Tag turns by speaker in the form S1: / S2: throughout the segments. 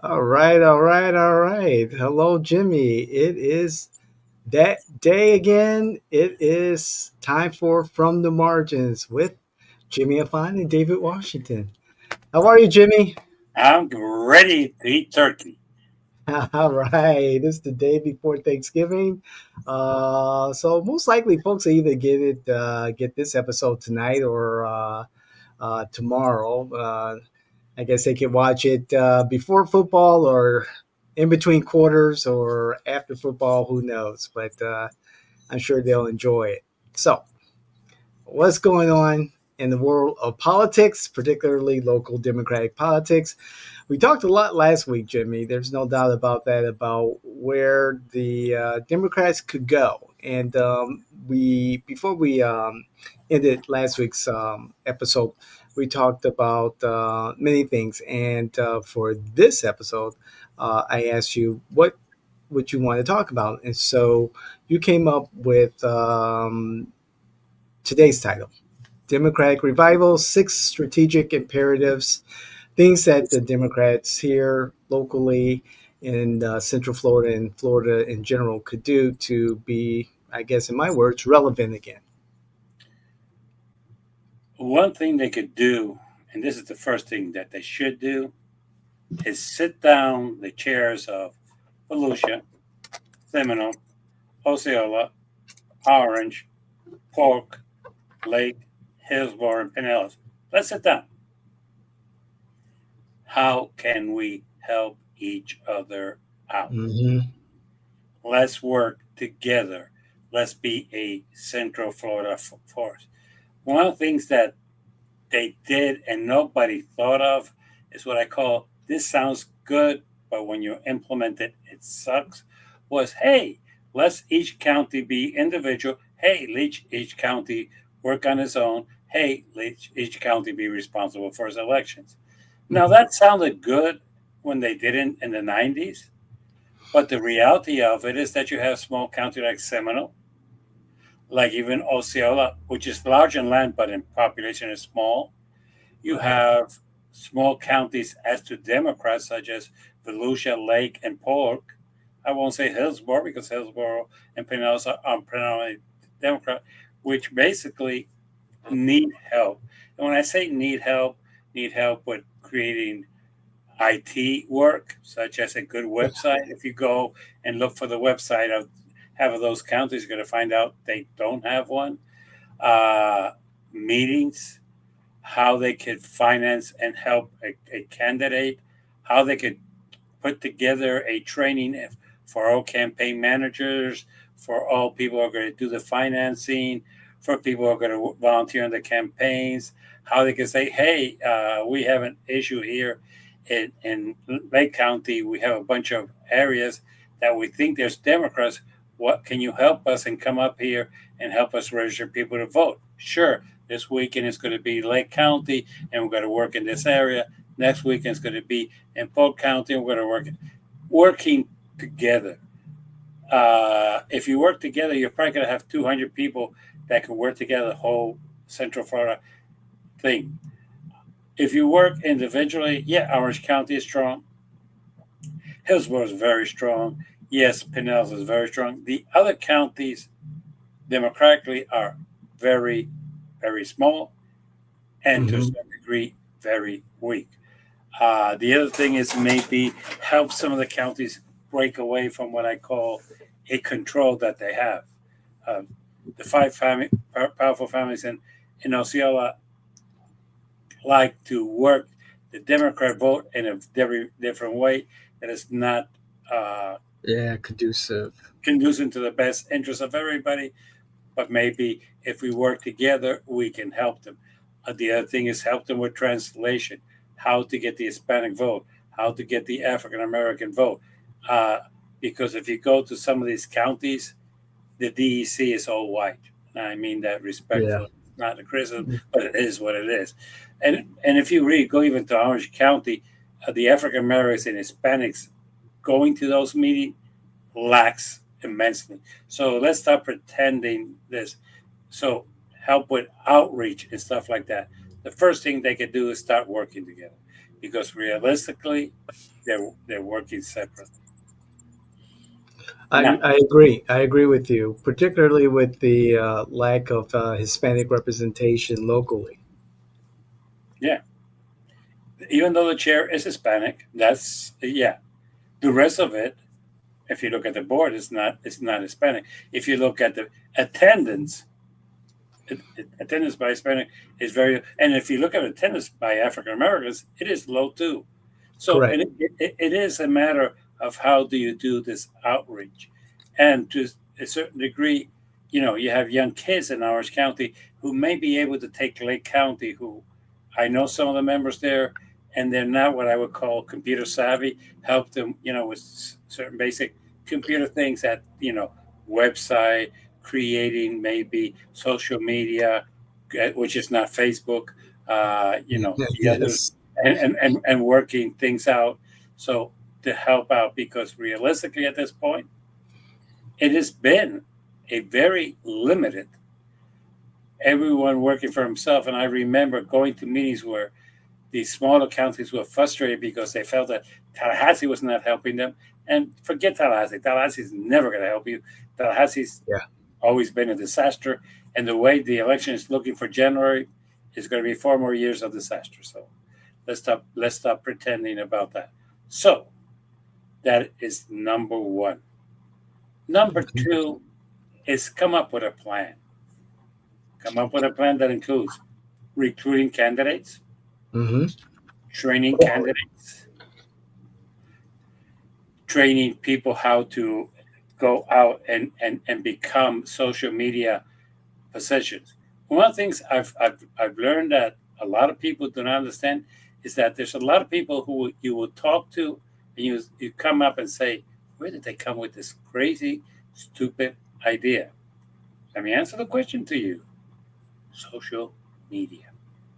S1: All right, all right, all right. Hello, Jimmy. It is that day again. It is time for From the Margins with Jimmy Afan and David Washington. How are you, Jimmy?
S2: I'm ready to eat turkey.
S1: All right. This is the day before Thanksgiving. So most likely folks will either get this episode tonight or tomorrow. I guess they could watch it before football or in between quarters or after football. Who knows? But I'm sure they'll enjoy it. So, what's going on in the world of politics, particularly local Democratic politics? We talked a lot last week, Jimmy. There's no doubt about that, about where the Democrats could go. And we before we ended last week's episode, we talked about many things. And for this episode, I asked you what you want to talk about, and so you came up with today's title: Democratic Revival: Six Strategic Imperatives, things that the Democrats here locally in Central Florida and Florida in general could do to be, I guess, in my words, relevant again.
S2: One thing they could do, and this is the first thing that they should do, is sit down the chairs of Volusia, Seminole, Osceola, Orange, Polk, Lake, Hillsborough, and Pinellas. Let's sit down. How can we help each other out?
S1: Mm-hmm.
S2: Let's work together. Let's be a Central Florida force. One of the things that they did and nobody thought of is what I call this sounds good, but when you implement it, it sucks. Was hey, let's each county be individual. Hey, each county work on its own. Hey, each county be responsible for its elections. Now
S1: Mm-hmm.
S2: that sounded good when they did it in the 90s, but the reality of it is that you have small county like Seminole, like even Osceola, which is large in land but in population is small. You have small counties as to Democrats, such as Volusia, Lake, and Polk. I won't say Hillsborough because Hillsborough and Pinellas are predominantly Democrat, which basically need help. And when I say need help with creating IT work, such as a good website. If you go and look for the website of half of those counties, you're going to find out they don't have one. Uh, Meetings, how they could finance and help a candidate, how they could put together a training for all campaign managers, for all people who are going to do the financing, for people who are going to volunteer in the campaigns, how they can say, hey, we have an issue here in Lake County. We have a bunch of areas that we think there's Democrats. What can you help us and come up here and help us register people to vote? Sure, this weekend is going to be Lake County, and we're going to work in this area. Next weekend is going to be in Polk County, and we're going to working together. If you work together, you're probably going to have 200 people that can work together the whole Central Florida thing. If you work individually, yeah, Orange County is strong. Hillsborough is very strong. Yes, Pinellas is very strong. The other counties, democratically, are very, very small and to a
S1: Mm-hmm.
S2: certain degree, very weak. The other thing is maybe help some of the counties break away from what I call a control that they have. Uh, the powerful families in Osceola like to work the Democrat vote in a very different way that is not uh,
S1: Yeah, conducive.
S2: conducive to the best interest of everybody. But maybe if we work together, we can help them. The other thing is help them with translation, how to get the Hispanic vote, how to get the African American vote. Uh, because if you go to some of these counties, the DEC is all white. I mean that
S1: Yeah.
S2: respectfully, not a criticism, but it is what it is. And if you really go even to Orange County, the African Americans and Hispanics going to those meetings lacks immensely. So let's stop pretending this. So help with outreach and stuff like that. The first thing they could do is start working together. because realistically, they're working separately. Now,
S1: I agree. I agree with you, particularly with the lack of Hispanic representation locally.
S2: yeah, even though the chair is Hispanic, that's yeah. The rest of it, if you look at the board, it's not Hispanic. If you look at the attendance, attendance by Hispanic is very, and if you look at attendance by African Americans, it is low too. So, and
S1: Correct.
S2: it is a matter of how do you do this outreach, and to a certain degree, you have young kids in Orange County who may be able to take Lake County. Who I know some of the members there, and they're not what I would call computer savvy. Help them, with certain basic computer things that website creating, maybe social media, which is not Facebook, the others,
S1: Yes.
S2: and working things out. So to help out, because realistically at this point, it has been a very limited, everyone working for himself. And I remember going to meetings where these smaller counties were frustrated because they felt that Tallahassee was not helping them. And forget Tallahassee. Tallahassee's never going to help you. Tallahassee's
S1: Yeah.
S2: always been a disaster. And the way the election is looking for January is going to be 4 more years of disaster. So let's stop pretending about that. So that is number one. Number two is come up with a plan. Come up with a plan that includes recruiting candidates,
S1: Mm-hmm.
S2: training candidates, training people how to go out and become social media positions. One of the things I've learned that a lot of people do not understand is that there's a lot of people who you will talk to, and you come up and say, where did they come with this crazy, stupid idea? Let me answer the question to you. Social media.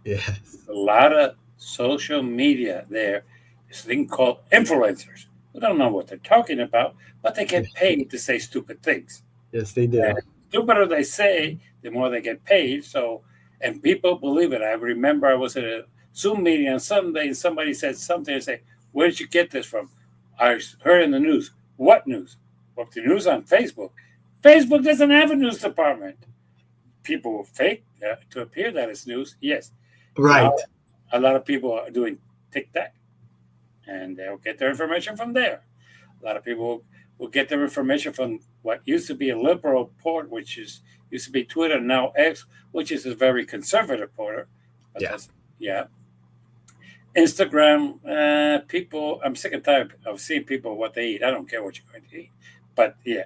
S1: Yes.
S2: A lot of social media there. This thing called influencers. We don't know what they're talking about, but they get paid to say stupid things.
S1: Yes, they
S2: And
S1: do.
S2: the stupider they say, the more they get paid. So, and people believe it. I remember I was at a Zoom meeting on Sunday, and somebody said something. I say, "Where did you get this from?" I heard in the news. What news? Well, the news on Facebook. Facebook doesn't have a news department. People will fake to appear that it's news. Yes. Now,
S1: Right.
S2: a lot of people are doing TikTok, and they'll get their information from there. A lot of people will get their information from what used to be a liberal port, which is used to be Twitter, now X, which is a very conservative portal. But
S1: Yeah.
S2: that's yeah. Instagram, people. I'm sick and tired of seeing people what they eat. I don't care what you're going to eat, but yeah,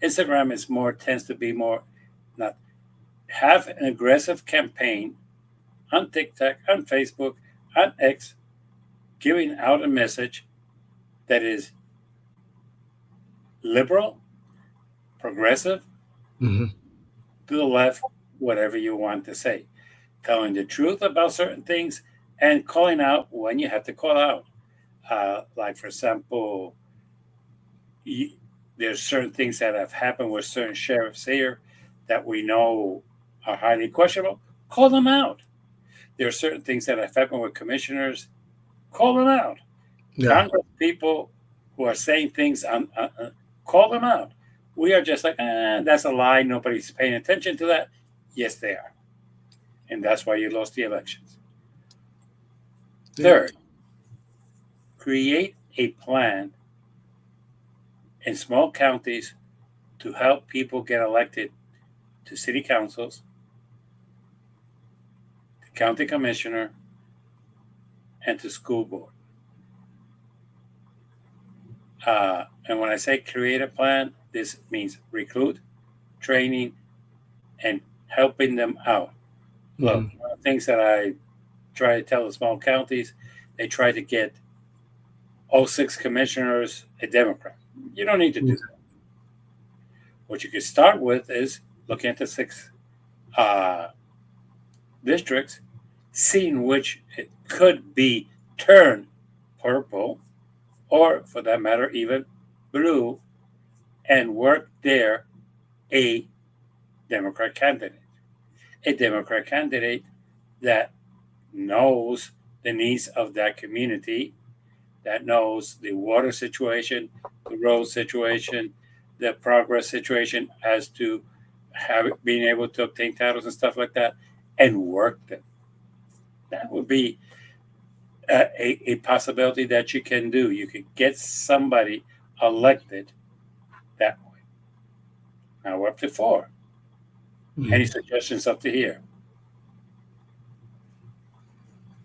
S2: Instagram is more tends to be more not have an aggressive campaign on TikTok, on Facebook, on X, giving out a message that is liberal, progressive,
S1: Mm-hmm.
S2: to the left, whatever you want to say, telling the truth about certain things and calling out when you have to call out. Like, for example, you, there's certain things that have happened with certain sheriffs here that we know are highly questionable. Call them out. There are certain things that have happened with commissioners. Call them out.
S1: Yeah.
S2: Congress people who are saying things call them out. We are just like, that's a lie. Nobody's paying attention to that. Yes, they are. And that's why you lost the elections.
S1: Yeah.
S2: Third, create a plan in small counties to help people get elected to city councils, to county commissioner, and to school board. And when I say create a plan, this means recruit, training, and helping them out. Look,
S1: Mm-hmm.
S2: one of the things that I try to tell the small counties, they try to get all six commissioners a Democrat. You don't need to do that. What you could start with is looking at the six uh, districts, seeing which it could be turned purple, or for that matter, even blue, and work there a Democrat candidate. A Democrat candidate that knows the needs of that community, that knows the water situation, the road situation, the progress situation as to being able to obtain titles and stuff like that, and work them. That would be a possibility that you can do. You could get somebody elected that way. Now we're up to four. Any
S1: Mhm.
S2: suggestions up to here?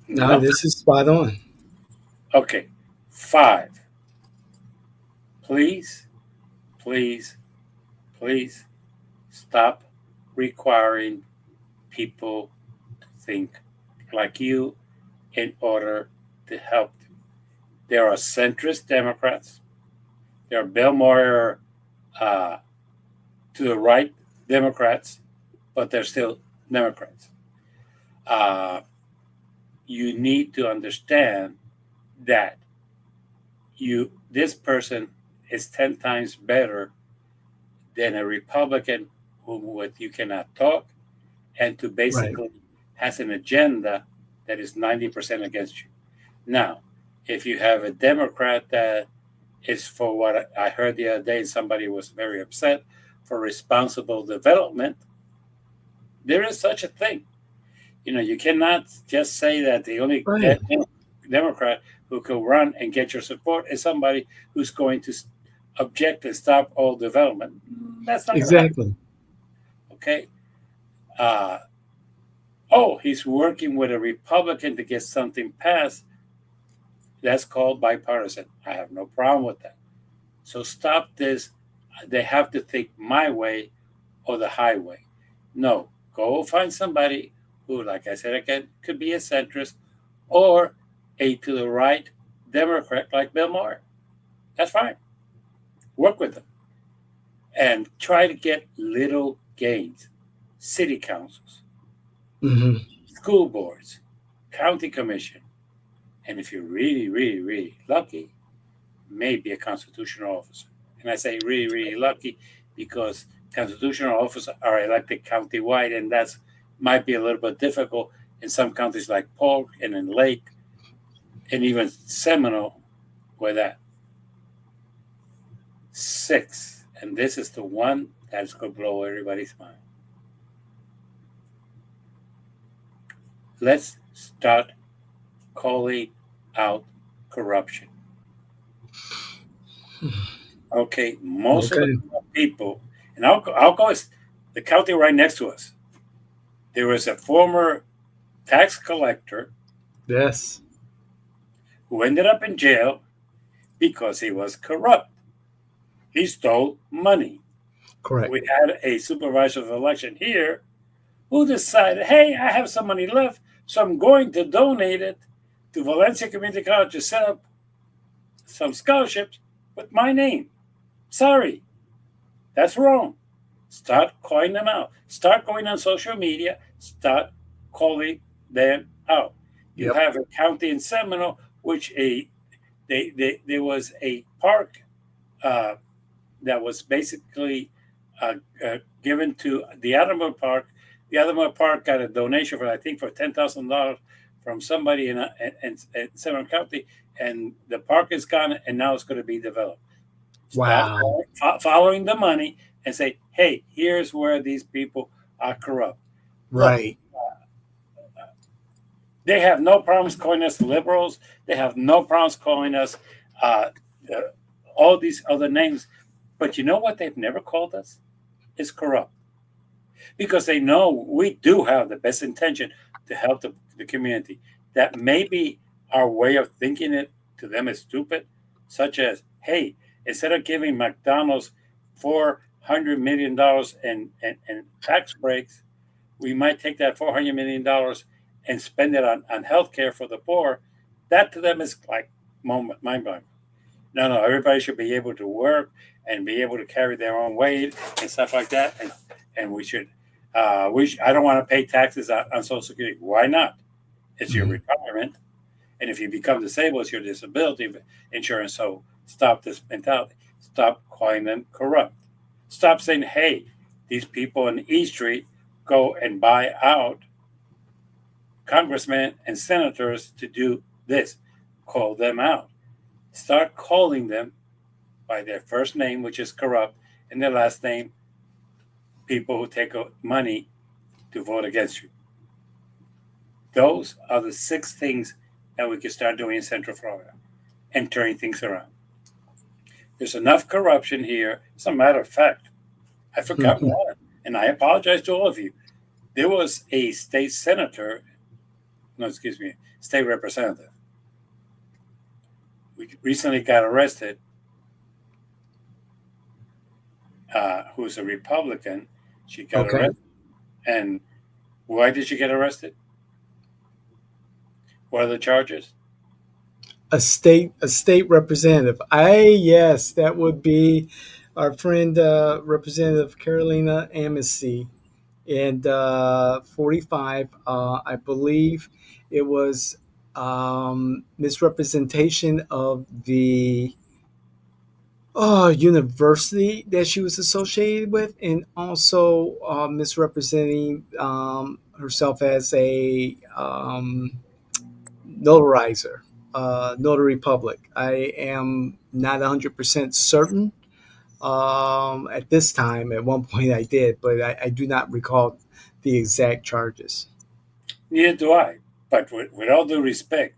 S1: No,
S2: No.
S1: this is spot on.
S2: Okay. Five. Please, please, please stop requiring people to think like you in order to help them. There are centrist Democrats. There are Bill Moyer uh, to the right Democrats, but they're still Democrats. Uh, you need to understand that this person is 10 times better than a Republican who with you cannot talk and to
S1: Right.
S2: basically has an agenda that is 90% against you. Now, if you have a Democrat that is for what I heard the other day, somebody was very upset for responsible development, there is such a thing. You cannot just say that the only
S1: Right.
S2: Democrat who could run and get your support is somebody who's going to object and stop all development. That's not going to happen.
S1: Exactly.
S2: Okay. Uh, oh, he's working with a Republican to get something passed. That's called bipartisan. I have no problem with that. So stop this. They have to think my way or the highway. No, go find somebody who, like I said again, could be a centrist or a to the right Democrat like Bill Maher. That's fine. Work with them and try to get little gains. City councils,
S1: Hmm.
S2: school boards, county commission, and if you're really, really, really lucky, maybe a constitutional officer. And I say really, really lucky because constitutional officers are elected county-wide, and that's might be a little bit difficult in some counties like Polk and in Lake and even Seminole, where that six, and this is the one that's going to blow everybody's mind. Let's start calling out corruption. Okay, most of the
S1: Okay.
S2: people, and I'll go as the county right next to us. There was a former tax collector
S1: Yes.
S2: who ended up in jail because he was corrupt. He stole money.
S1: Correct.
S2: We had a supervisor of election here who decided, hey, I have some money left, so I'm going to donate it to Valencia Community College to set up some scholarships with my name. Sorry, that's wrong. Start calling them out. Start going on social media. Start calling them out. You
S1: Yep.
S2: have a county in Seminole, which there was a park uh, that was basically given to the Animal Park. The Animal Park got a donation for I think for $10,000 from somebody in Seminole County, and the park is gone, and now it's going to be developed. Stop
S1: Wow.
S2: following the money and say, hey, here's where these people are corrupt. Look,
S1: Right.
S2: they have no problems calling us liberals. They have no problems calling us uh, uh, all these other names. But you know what they've never called us? Is corrupt. Because they know we do have the best intention to help the community. That maybe our way of thinking it to them is stupid, such as, hey, instead of giving McDonald's $400 million in tax breaks, we might take that $400 million and spend it on health care for the poor. That to them is like mind blowing. No, no, everybody should be able to work and be able to carry their own weight and stuff like that. And we should, I don't want to pay taxes on Social Security. Why not? It's your
S1: Mhm.
S2: retirement. And if you become disabled, it's your disability insurance. So stop this mentality. Stop calling them corrupt. Stop saying, hey, these people in E Street go and buy out congressmen and senators to do this: call them out. Start calling them by their first name, which is corrupt, and their last name, people who take money to vote against you. Those are the six things that we can start doing in Central Florida and turning things around. There's enough corruption here. As a matter of fact, I forgot one, and I apologize to all of you. There was a state senator, no, excuse me, state representative. We recently got arrested, who's a Republican. She got
S1: Okay.
S2: arrested. And why did she get arrested? What are the charges?
S1: A state representative. Yes, that would be our friend Representative Carolina Amici, and 45. I believe it was misrepresentation of the university that she was associated with, and also misrepresenting herself as a notarizer, notary public. I am not 100% certain at this time. At one point I did, but I do not recall the exact charges.
S2: Neither do I. But with all due respect,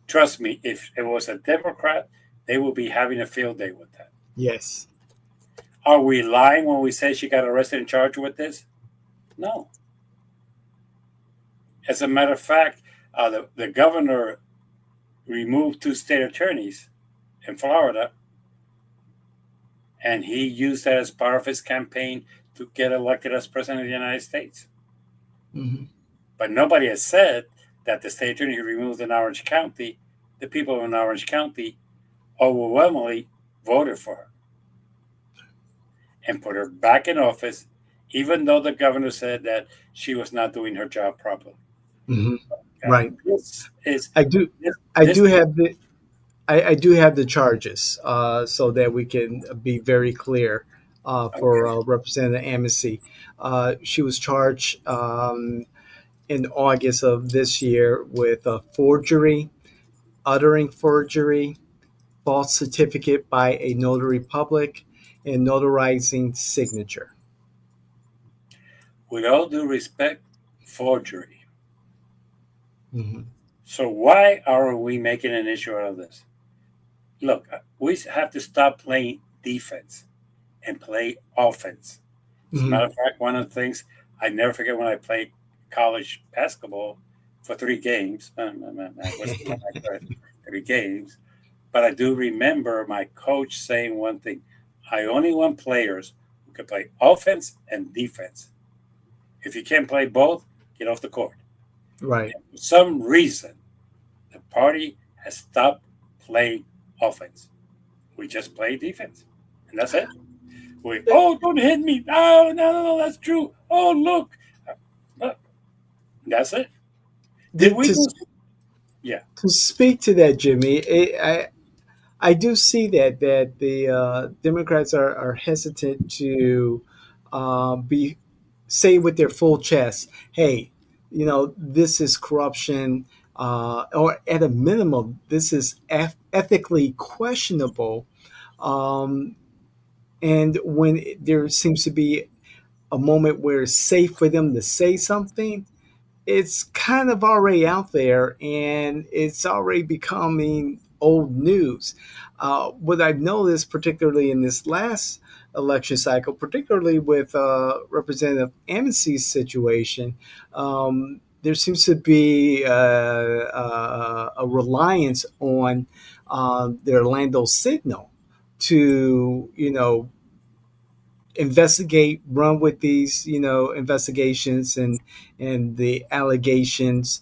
S2: trust me, if it was a Democrat, they will be having a field day with that.
S1: Yes.
S2: Are we lying when we say she got arrested and charged with this? No. As a matter of fact, the governor removed two state attorneys in Florida, and he used that as part of his campaign to get elected as president of the United States.
S1: Hmm.
S2: But nobody has said that the state attorney who removed in Orange County, the people in Orange County overwhelmingly voted for her and put her back in office, even though the governor said that she was not doing her job properly.
S1: Hmm. Right.
S2: This is
S1: I do.
S2: this,
S1: I
S2: this
S1: do have the. I do have the charges, so that we can be very clear for
S2: okay.
S1: Representative Amici. She was charged in August of this year with forgery, uttering forgery, false certificate by a notary public, and notarizing signature.
S2: With all due respect, forgery.
S1: Hmm.
S2: So why are we making an issue out of this? Look, we have to stop playing defense and play offense. As a matter
S1: Hmm.
S2: of fact, one of the things I never forget when I played college basketball for 3 games. I wasn't that good, 3 games, but I do remember my coach saying one thing: I only want players who can play offense and defense. If you can't play both, get off the court.
S1: Right.
S2: For some reason, the party has stopped playing offense. We just play defense, and that's it. Oh, don't hit me! No, no, no, no, that's true. Oh, look, Uh, that's it. Did
S1: To,
S2: we
S1: to,
S2: lose? Yeah.
S1: to speak to that, Jimmy, I do see that the Democrats are hesitant to be say with their full chest, "Hey, this is corruption, or at a minimum, this is ethically questionable." Um, and when there seems to be a moment where it's safe for them to say something, it's kind of already out there and it's already becoming old news. What I've noticed, particularly in this last election cycle, particularly with Representative Amnesty's situation, there seems to be a reliance on the Orlando signal to, investigate, run with these, investigations and the allegations,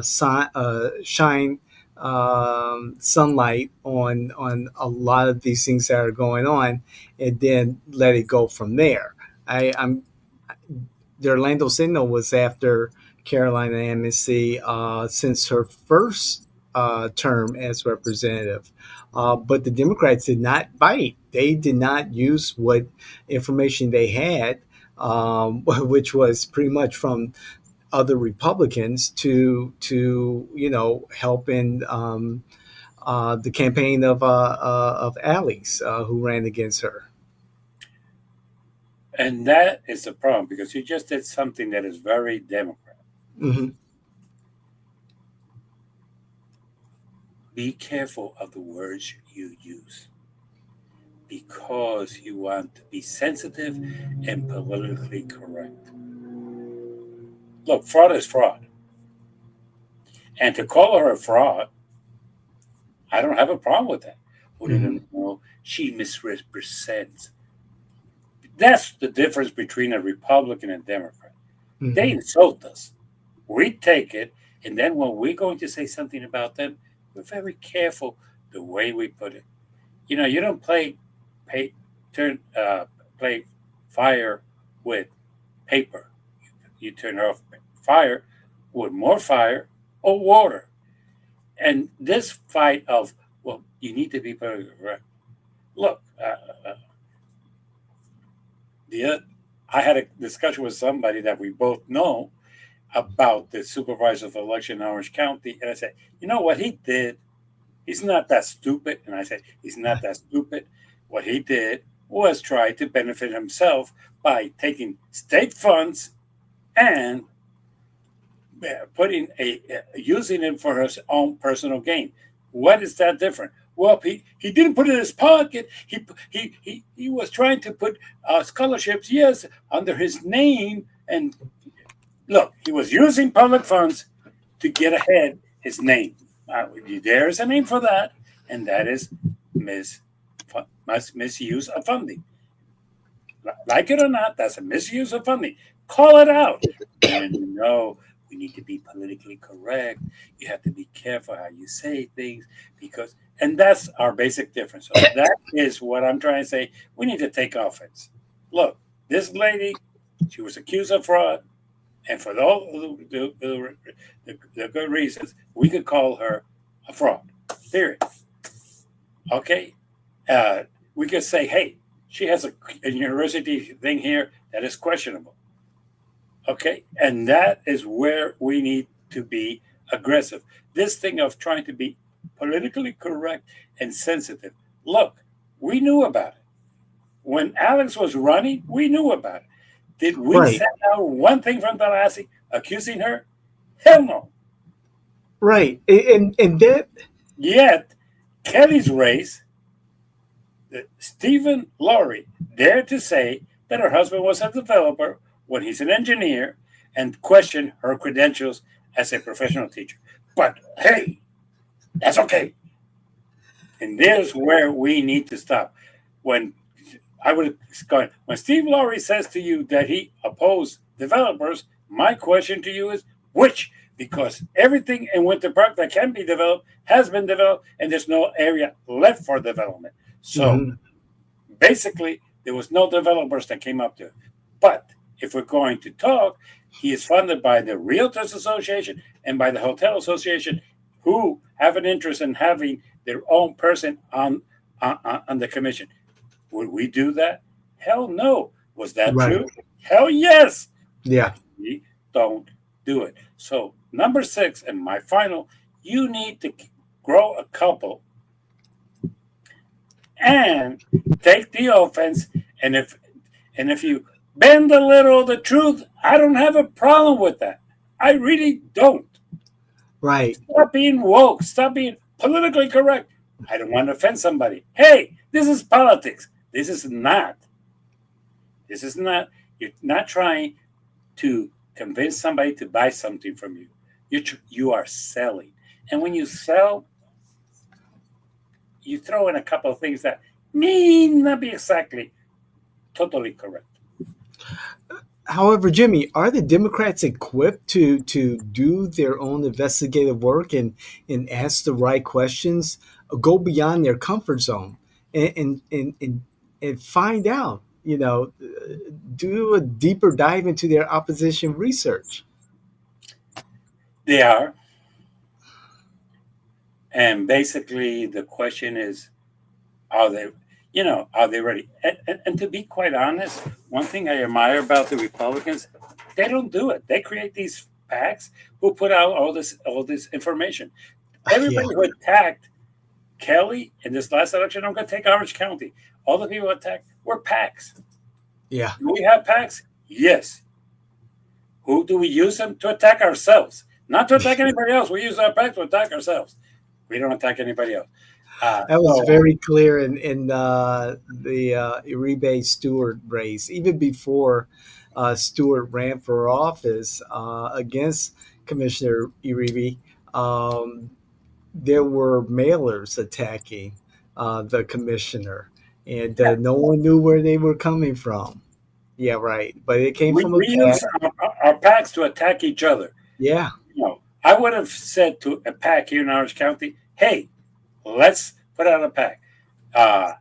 S1: shine sunlight on a lot of these things that are going on, and then let it go from there. I'm The Orlando Signal was after Carolina Amnesty since her first term as representative. But the Democrats did not bite. They did not use what information they had, which was pretty much from other Republicans to help in the campaign of Alice, who ran against her.
S2: And that is the problem because you just did something that is very Democrat.
S1: Hmm.
S2: Be careful of the words you use because you want to be sensitive and politically correct. Look, fraud is fraud. And to call her a fraud, I don't have a problem with that. What do
S1: Hmm.
S2: you know? She misrepresents. That's the difference between a Republican and Democrat. They
S1: Hmm.
S2: insult us. We take it, and then when we're going to say something about them, we're very careful the way we put it. You don't pay, turn, play fire with paper. You turn off fire with more fire or water. And this fight of, well, you need to be politically correct. Look, the I had a discussion with somebody that we both know about the supervisor of election in Orange County, and I said, you know what he did? He's not that stupid. And I said, he's not that stupid. What he did was try to benefit himself by taking state funds and putting using it for his own personal gain. What is that different? Well, he didn't put it in his pocket. He was trying to put scholarships, yes, under his name. And look, he was using public funds to get ahead his name. There is a name for that, and that is mis, misuse of funding. Like it or not, that's a misuse of funding. Call it out. No, we need to be politically correct. You have to be careful how you say things because, and that's our basic difference. So that is what I'm trying to say. We need to take offense. Look, this lady, she was accused of fraud, and for all the good reasons, we could call her a fraud. Period. Okay, uh, we could say, hey, she has a university thing here that is questionable. Okay, and that is where we need to be aggressive. This thing of trying to be politically correct and sensitive. Look, we knew about it when Alex was running. We knew about it. Did we
S1: Right,
S2: send out one thing from Tallahassee accusing her? Hell no.
S1: right, and that
S2: Yet Kelly's race, Stephen Laurie dared to say that her husband was a developer when he's an engineer and question her credentials as a professional teacher. But hey, that's okay. And there's where we need to stop. When I would go, when Steve Laurie says to you that he opposed developers, my question to you is which? Because everything in Winter Park that can be developed has been developed, and there's no area left for development. So
S1: mhm,
S2: basically, there was no developers that came up to it. But if we're going to talk, he is funded by the Realtors Association and by the Hotel Association, who have an interest in having their own person on the commission. Would we do that? Hell no. Was that
S1: right,
S2: true? Hell yes.
S1: yeah,
S2: But we don't do it. So number six, and my final, you need to grow a couple and take the offense. And if you bend a little the truth, I don't have a problem with that. I really don't.
S1: right,
S2: Stop being woke. Stop being politically correct. I don't want to offend somebody. Hey, this is politics. This is not. This is not. You're not trying to convince somebody to buy something from you. You are selling, and when you sell, you throw in a couple of things that may not be exactly totally correct.
S1: However, Jimmy, are the Democrats equipped to do their own investigative work and ask the right questions, go beyond their comfort zone, and find out, do a deeper dive into their opposition research?
S2: They are, and basically the question is, are they? Are they ready? And to be quite honest, one thing I admire about the Republicans, they don't do it. They create these. PACs who put out all this information.
S1: Yeah,
S2: Everybody who attacked Kelly in this last election, I'm going to take Orange County. All the people attacked were PACs.
S1: yeah.
S2: Do we have PACs? Yes. Who do we use them to attack ourselves? Not to attack anybody else. We use our PACs to attack ourselves. We don't attack anybody else.
S1: That was
S2: So
S1: very clear in the Uribe Stewart race, even before Stewart ran for office against Commissioner Uribe. Um, there were mailers attacking the commissioner, and
S2: yeah,
S1: no one knew where they were coming from. Yeah, right. But it came from a
S2: we
S1: pack.
S2: use our PACs to attack each other.
S1: Yeah.
S2: No, I would have said to a PAC here in Orange County, hey, let's put out a PAC. Uh,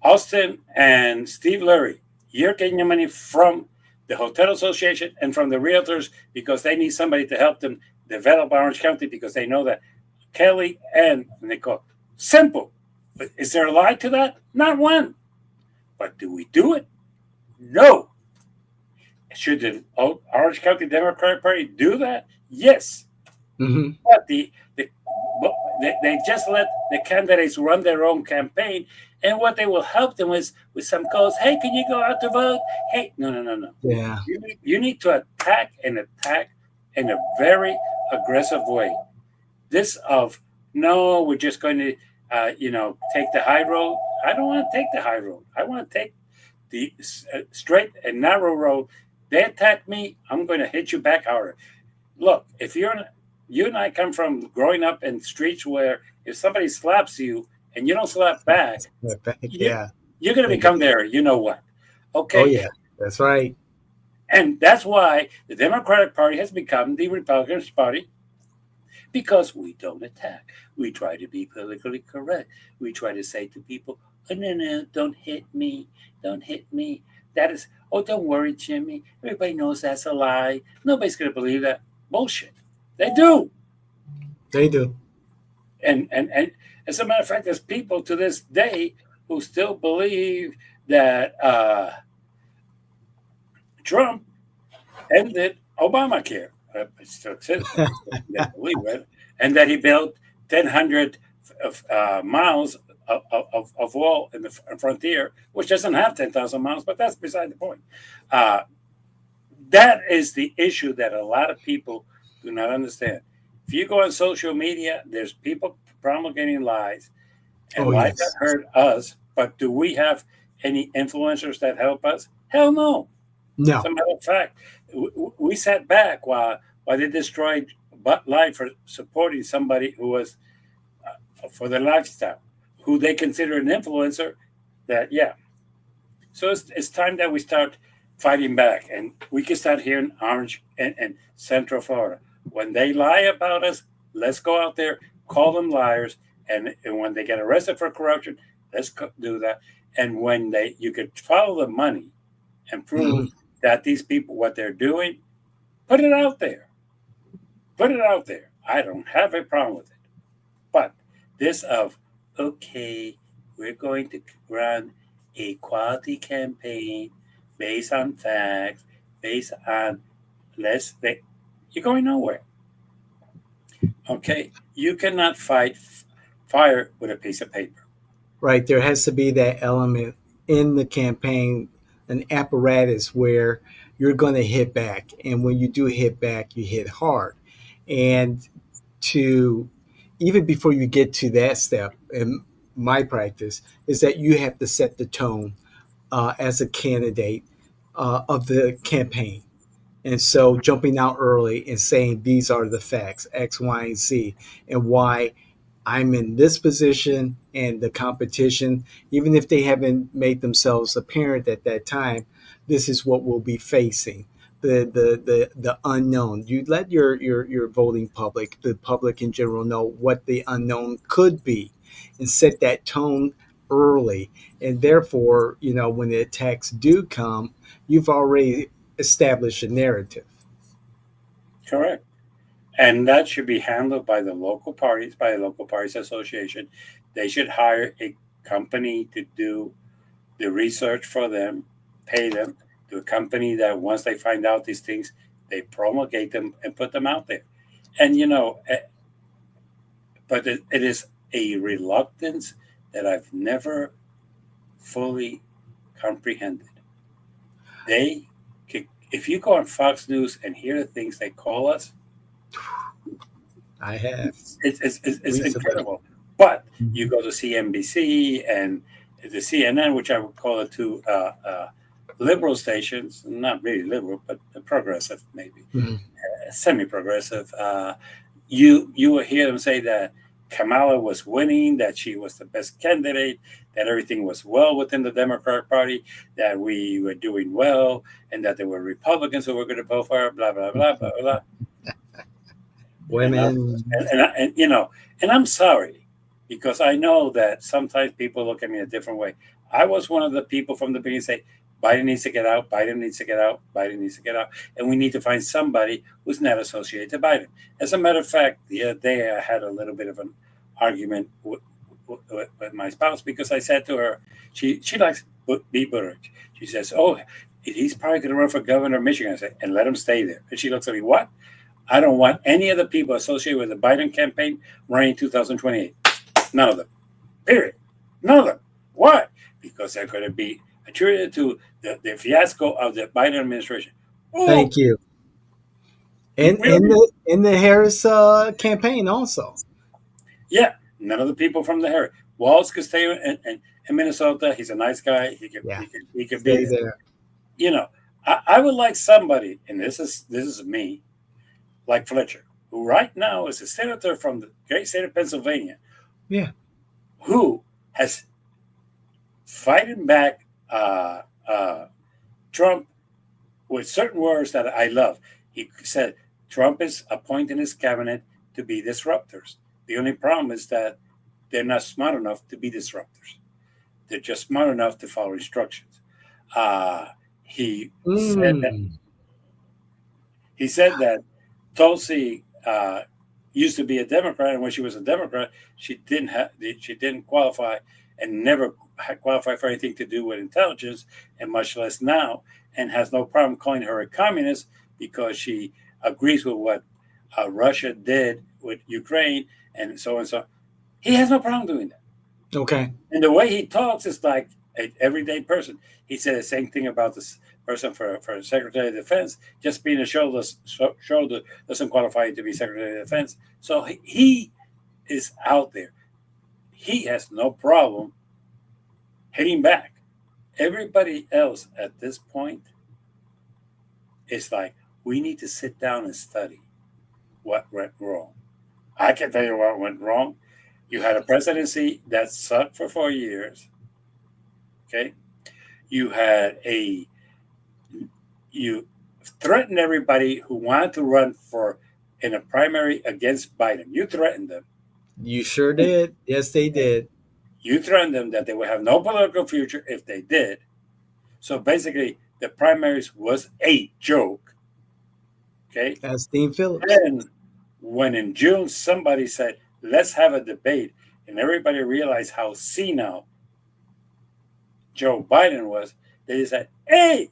S2: Austin and Steve Lurie, you're getting your money from the Hotel Association and from the realtors because they need somebody to help them develop Orange County because they know that Kelly and Nicole. Simple. But is there a lie to that? Not one. But do we do it? No. Should the Orange County Democratic Party do that? Yes.
S1: Hmm.
S2: But but they just let the candidates run their own campaign, and what they will help them with some calls. Hey, can you go out to vote? Hey, no, no, no, no.
S1: Yeah.
S2: You need to attack in a very aggressive way. This of no, we're just going to take the high road. I don't want to take the high road. I want to take the straight and narrow road. They attack me, I'm going to hit you back harder. Look, if you and I come from growing up in streets where if somebody slaps you and you don't slap back, you
S1: Yeah.
S2: you're going to
S1: They get,
S2: become there. You know what?
S1: oh,
S2: Okay,
S1: yeah. That's right.
S2: and that's why the Democratic Party has become the Republican Party because we don't attack. We try to be politically correct. We try to say to people, "Oh no, no, don't hit me, don't hit me." That is, oh, don't worry, Jimmy. Everybody knows that's a lie. Nobody's going to believe that bullshit. They do.
S1: They do.
S2: And as a matter of fact, there's people to this day who still believe that Trump ended Obamacare. I still says that they believe it, and that he built 1,000 miles of wall in the frontier, which doesn't have 10,000 miles, but that's beside the point. Uh, that is the issue that a lot of people do not understand. If you go on social media, there's people promulgating lies and
S1: Oh,
S2: lies that
S1: yes.
S2: hurt us. But do we have any influencers that help us? Hell no. As
S1: No.
S2: a matter of fact, we sat back while they destroyed Bud Light for supporting somebody who was for their lifestyle, who they consider an influencer. That yeah, so it's time that we start fighting back, and we can start here in Orange and Central Florida. When they lie about us, let's go out there, call them liars, and when they get arrested for corruption, let's do that. And when you could follow the money and prove
S1: Hmm.
S2: that these people what they're doing, put it out there. Put it out there. I don't have a problem with it. But this of okay, we're going to run a quality campaign based on facts, based on less you're going nowhere. Okay? You cannot fight fire with a piece of paper.
S1: Right. There has to be that element in the campaign, an apparatus where you're going to hit back. And when you do hit back, you hit hard. And to even before you get to that step, in my practice, is that you have to set the tone as a candidate of the campaign. And so jumping out early and saying these are the facts, X, Y, and Z, and why I'm in this position and the competition, even if they haven't made themselves apparent at that time, this is what we'll be facing. The unknown. You let your voting public, the public in general, know what the unknown could be and set that tone early. And therefore, when the attacks do come, you've already established a narrative.
S2: Correct. And that should be handled by the local parties, by the local parties association. They should hire a company to do the research for them, pay them to a company that once they find out these things, They promulgate them and put them out there. And but it is a reluctance that I've never fully comprehended. They, if you go on Fox News and hear the things they call us,
S1: I have
S2: it's
S1: recently.
S2: incredible. But you
S1: Mhm.
S2: go to CNBC and the CNN, which I would call it two liberal stations, not really liberal, but progressive, maybe
S1: Mhm.
S2: semi-progressive. You will hear them say that Kamala was winning, that she was the best candidate, that everything was well within the Democratic Party, that we were doing well, and that there were Republicans who were going to vote for her. Blah blah blah blah blah. And I,
S1: Women.
S2: and and I'm sorry because I know that sometimes people look at me a different way. I was one of the people from the beginning say Biden needs to get out, Biden needs to get out, Biden needs to get out, and we need to find somebody who's not associated to Biden. As a matter of fact, the other day I had a little bit of an argument with my spouse because I said to her, she likes Pete Buttigieg. She says, "Oh, he's probably going to run for governor of Michigan." I said, "And let him stay there." And she looks at me, "What?" I don't want any of the people associated with the Biden campaign running in 2028. None of them. Period. None of them. Why? Because they're going to be attributed to the fiasco of the Biden administration. Oh,
S1: Thank you. And
S2: we already,
S1: in the Harris campaign also.
S2: yeah. None of the people from the Harris. Walz could stay in Minnesota. He's a nice guy.
S1: Yeah.
S2: He could be
S1: Stay
S2: there.
S1: there.
S2: You know, I would like somebody, and this is me, like Fletcher, who right now is a senator from the great state of Pennsylvania,
S1: Yeah.
S2: who has fighting back Trump with certain words that I love. He said Trump is appointing his cabinet to be disruptors. The only problem is that they're not smart enough to be disruptors. They're just smart enough to follow instructions. Uh, he said that
S1: Mm.
S2: he said that Tulsi used to be a Democrat, and when she was a Democrat, she didn't qualify and never qualified for anything to do with intelligence, and much less now, and has no problem calling her a communist because she agrees with what Russia did with Ukraine and so on and so on. He has no problem doing that.
S1: Okay.
S2: And the way he talks is like an everyday person. He said the same thing about this person for Secretary of Defense. Just being a shoulder doesn't qualify you to be Secretary of Defense. So he is out there. He has no problem hitting back. Everybody else at this point is like, we need to sit down and study what went wrong. I can tell you what went wrong. You had a presidency that sucked for 4 years. Okay. You had a you threatened everybody who wanted to run for in a primary against Biden. You threatened them.
S1: You sure did. Yes, they did.
S2: You threatened them that they would have no political future if they did. So basically, the primaries was a joke. Okay.
S1: That's Dean Phillips.
S2: Then, when in June somebody said, let's have a debate, and everybody realized how senile Joe Biden was, they said, hey,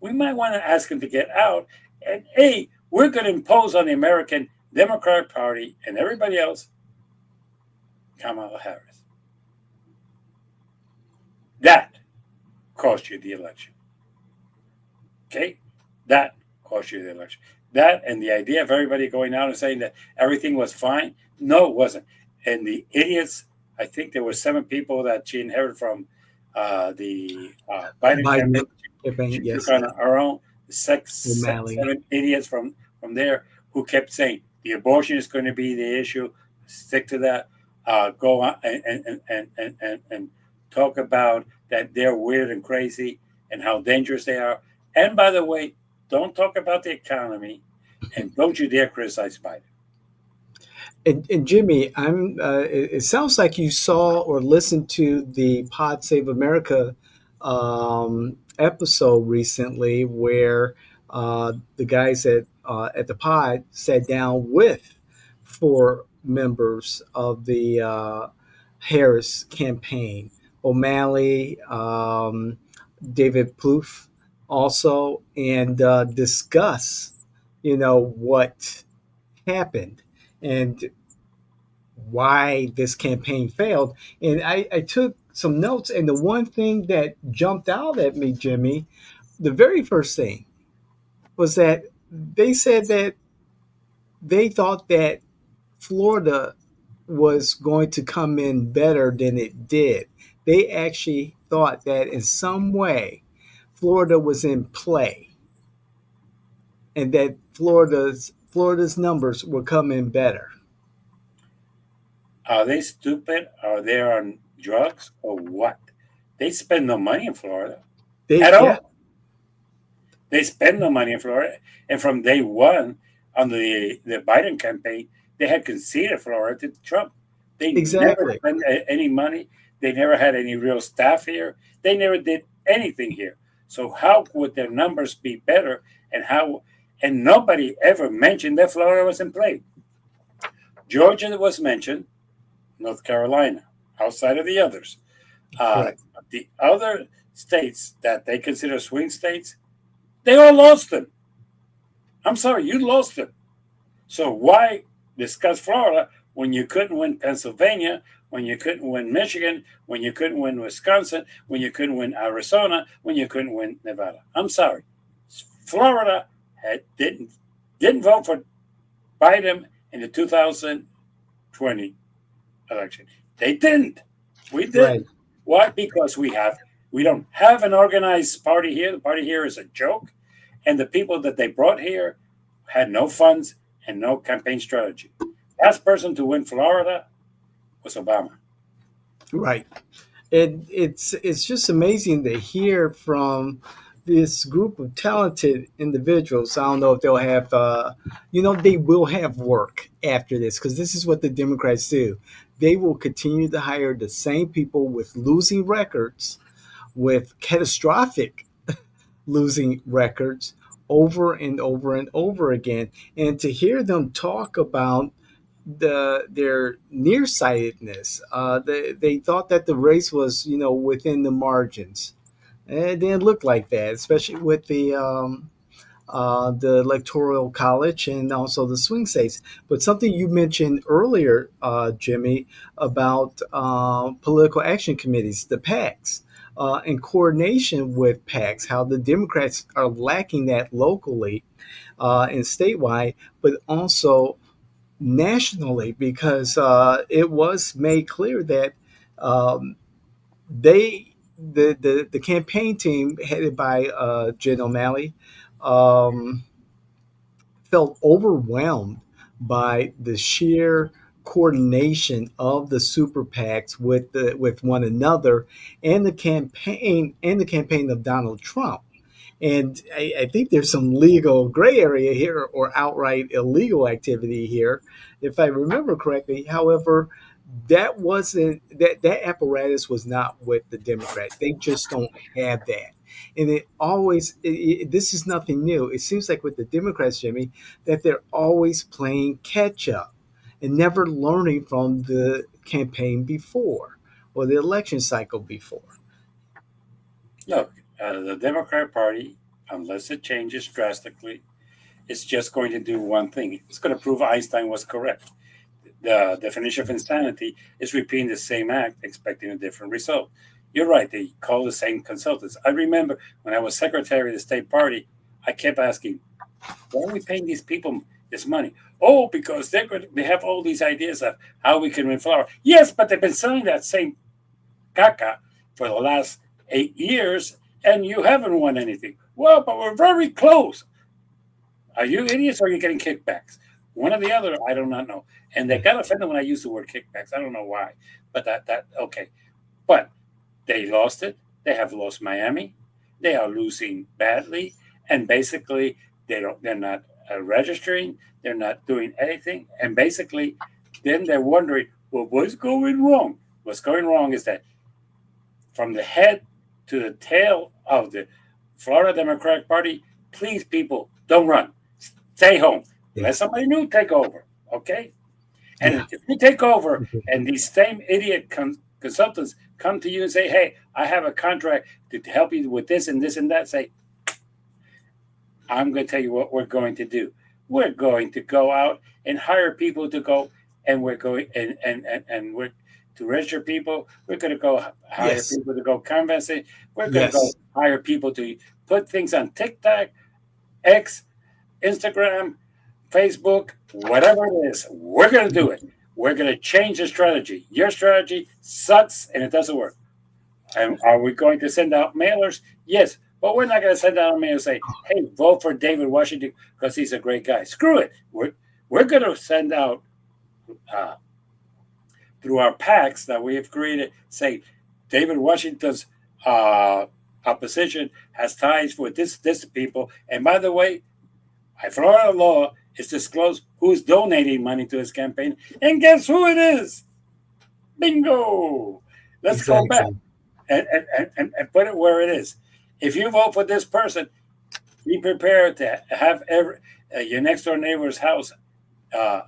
S2: we might want to ask him to get out. And hey, we're going to impose on the American Democratic Party and everybody else Kamala Harris. That cost you the election. Okay? That cost you the election. That and the idea of everybody going out and saying that everything was fine. No, it wasn't. And the idiots, I think there were 7 people that she inherited from the Biden
S1: Biden
S2: campaign.
S1: campaign.
S2: She took
S1: Yes.
S2: on her own.
S1: O'Malley.
S2: 7 idiots from there who kept saying the abortion is going to be the issue. Stick to that. Go on and talk about that they're weird and crazy and how dangerous they are. And by the way, don't talk about the economy and don't you dare criticize Biden.
S1: And Jimmy, it sounds like you saw or listened to the Pod Save America episode recently, where the guys at the Pod sat down with 4 members of the Harris campaign: O'Malley, David Plouffe, also, and discuss. what happened and why this campaign failed. And I took some notes, and the one thing that jumped out at me, Jimmy, the very first thing was that they said that they thought that Florida was going to come in better than it did. They actually thought that in some way Florida was in play and that Florida's numbers would come in better.
S2: Are they stupid? Are they on drugs or what? They spend no money in Florida
S1: They
S2: at
S1: yeah,
S2: all. They spend no money in Florida. And from day one, under the Biden campaign, they had conceded Florida to Trump. They never
S1: exactly.
S2: spent any money. They never had any real staff here. They never did anything here. So how would their numbers be better? And how? And nobody ever mentioned that Florida was in play. Georgia was mentioned, North Carolina, outside of the others. Uh,
S1: Correct.
S2: the other states that they consider swing states, they all lost them. I'm sorry, you lost them. So why discuss Florida when you couldn't win Pennsylvania, when you couldn't win Michigan, when you couldn't win Wisconsin, when you couldn't win Arizona, when you couldn't win Nevada? I'm sorry, Florida didn't vote for Biden in the 2020 election. They didn't. We
S1: Right.
S2: didn't. Why? Because we don't have an organized party here. The party here is a joke, and the people that they brought here had no funds and no campaign strategy. Last person to win Florida was Obama.
S1: Right. It's just amazing to hear from this group of talented individuals. I don't know if they'll have, they will have work after this because this is what the Democrats do. They will continue to hire the same people with losing records, with catastrophic losing records over and over and over again. And to hear them talk about their nearsightedness. They thought that the race was within the margins. And it didn't look like that, especially with the electoral college and also the swing states. But something you mentioned earlier, Jimmy, about political action committees, the PACs. In coordination with PACs, how the Democrats are lacking that locally and statewide, but also nationally because it was made clear that um, the campaign team headed by Jen O'Malley um, felt overwhelmed by the sheer coordination of the super PACs with one another and the campaign of Donald Trump. And I think there's some legal gray area here or outright illegal activity here, if I remember correctly. However, that apparatus was not with the Democrats. They just don't have that. And this is nothing new. It seems like with the Democrats, Jimmy, that they're always playing catch up and never learning from the campaign before or the election cycle before.
S2: Look, the Democrat Party, unless it changes drastically, is just going to do one thing. It's going to prove Einstein was correct. The definition of insanity is repeating the same act, expecting a different result. You're right. They call the same consultants. I remember when I was secretary of the state party, I kept asking, why are we paying these people this money? Oh, because they have all these ideas of how we can win Florida. Yes, but they've been selling that same caca for the last 8 years, and you haven't won anything. Well, but we're very close. Are you idiots or are you getting kickbacks? One or the other, I do not know. And they got offended when I used the word kickbacks. I don't know why, but that okay. But they lost it. They have lost Miami. They are losing badly, and basically They're not registering. They're not doing anything, and basically, then they're wondering, well, what's going wrong? What's going wrong is that from the head to the tail of the Florida Democratic Party, please, people, don't run. Stay home.
S1: Yeah.
S2: Let somebody new take over. Okay?
S1: Yeah.
S2: And if you take over and these same idiot consultants come to you and say, hey, I have a contract to help you with this and this and that, say, I'm going to tell you what we're going to do. We're going to go out and hire people to go, and we're going and we're to register people. We're going to go hire
S1: Yes.
S2: people to go canvassing. We're going to go
S1: Yes.
S2: hire people to put things on TikTok, X, Instagram, Facebook, whatever it is. We're going to do it. We're going to change the strategy. Your strategy sucks and it doesn't work. And are we going to send out mailers? Yes, but we're not going to send out a mail and say, "Hey, vote for David Washington because he's a great guy." Screw it. We're going to send out uh, through our packs that we have created. Say, David Washington's uh, opposition has ties with this people, and by the way, Florida law is disclosed who's donating money to his campaign, and guess who it is? Bingo! Let's go back
S1: Exactly.
S2: and put it where it is. If you vote for this person, be prepared to have your next door neighbor's house uh,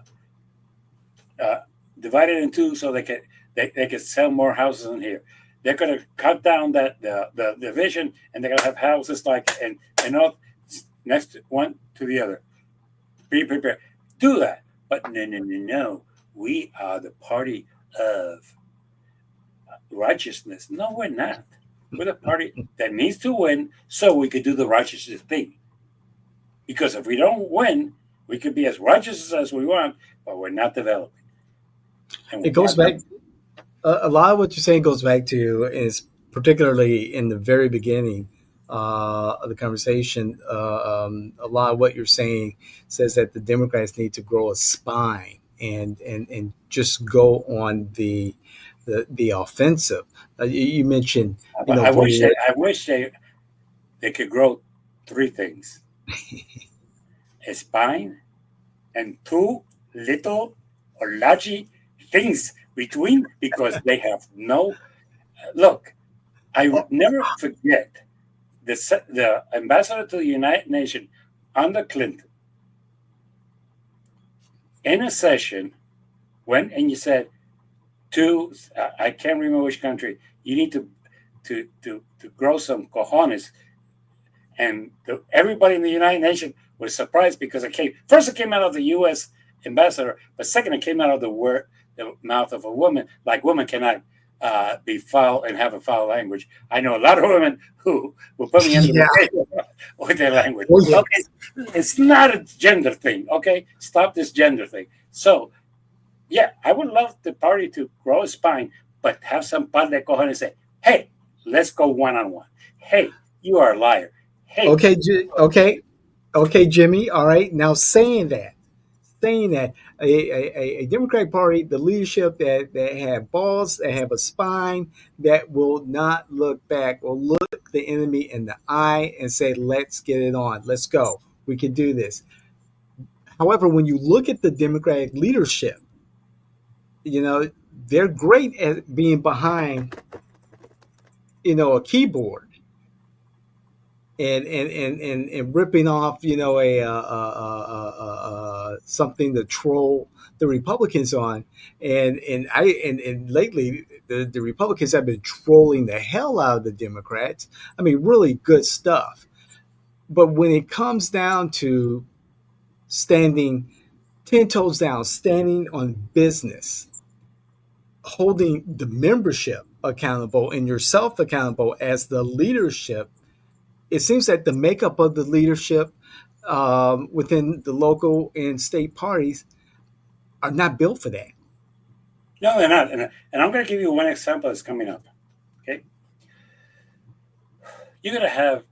S2: uh, divided in two so they can sell more houses in here. They're going to cut down the division, and they're going to have houses like and all next one to the other. Be prepared. Do that. But no, no, no, no. We are the party of righteousness. No, we're not. We're the party that needs to win so we could do the righteous thing. Because if we don't win, we could be as righteous as we want, but we're not developing. And
S1: It
S2: we're
S1: goes
S2: not
S1: back.
S2: developing.
S1: A lot of what you're saying goes back to is particularly in the very beginning of the conversation. A lot of what you're saying says that the Democrats need to grow a spine and just go on the offensive. You mentioned,
S2: But
S1: voting.
S2: I wish they could grow three things: a spine and two little or large things between, because they have no look. I
S1: Oh,
S2: never forget the ambassador to the United Nations under Clinton in a session went and you said to I can't remember which country, you need to grow some cojones, and everybody in the United Nations was surprised because it came out of the U.S. ambassador, but second it came out of the mouth of a woman. Like women cannot be foul and have a foul language. I know a lot of women who will put me under the
S1: yeah.
S2: table with their language.
S1: Oh, yeah.
S2: Okay, it's not a gender thing. Okay, stop this gender thing. So yeah, I would love the party to grow a spine, but have some par de cojones and say, "Hey, let's go one on one. Hey, you are a liar. Hey,
S1: Okay. Okay. Okay, Jimmy. All right. Now, saying that a Democratic Party, the leadership that have balls, that have a spine, that will not look back, will look the enemy in the eye and say, "Let's get it on. Let's go. We can do this." However, when you look at the Democratic leadership, they're great at being behind, a keyboard and ripping off, something to troll the Republicans on, and lately the Republicans have been trolling the hell out of the Democrats. I mean, really good stuff. But when it comes down to standing 10 toes down, standing on business, holding the membership accountable and yourself accountable as the leadership, it seems that the makeup of the leadership within the local and state parties are not built for that.
S2: no, they're not." And I'm going to give you one example that's coming up. Okay, you're going to have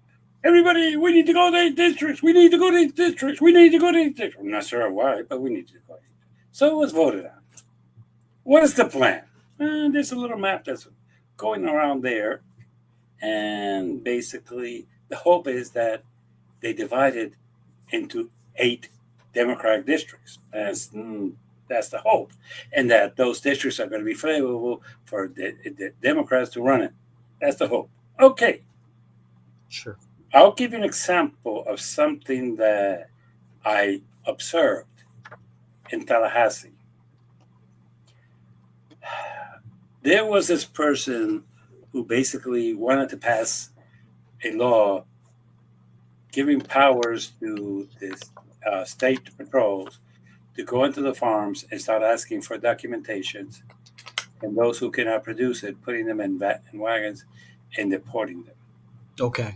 S2: everybody. We need to go to these districts. We need to go to these districts. We need to go to these districts. I'm not sure why, but we need to go. So it was voted on. What is the plan? There's a little map that's going around there, and basically the hope is that they divided into 8 Democratic districts. That's the hope, and that those districts are going to be favorable for the Democrats to run it. That's the hope. Okay,
S1: Sure.
S2: I'll give you an example of something that I observed in Tallahassee. There was this person who basically wanted to pass a law giving powers to this state patrols to go into the farms and start asking for documentations, and those who cannot produce it, putting them in wagons and deporting them.
S1: Okay.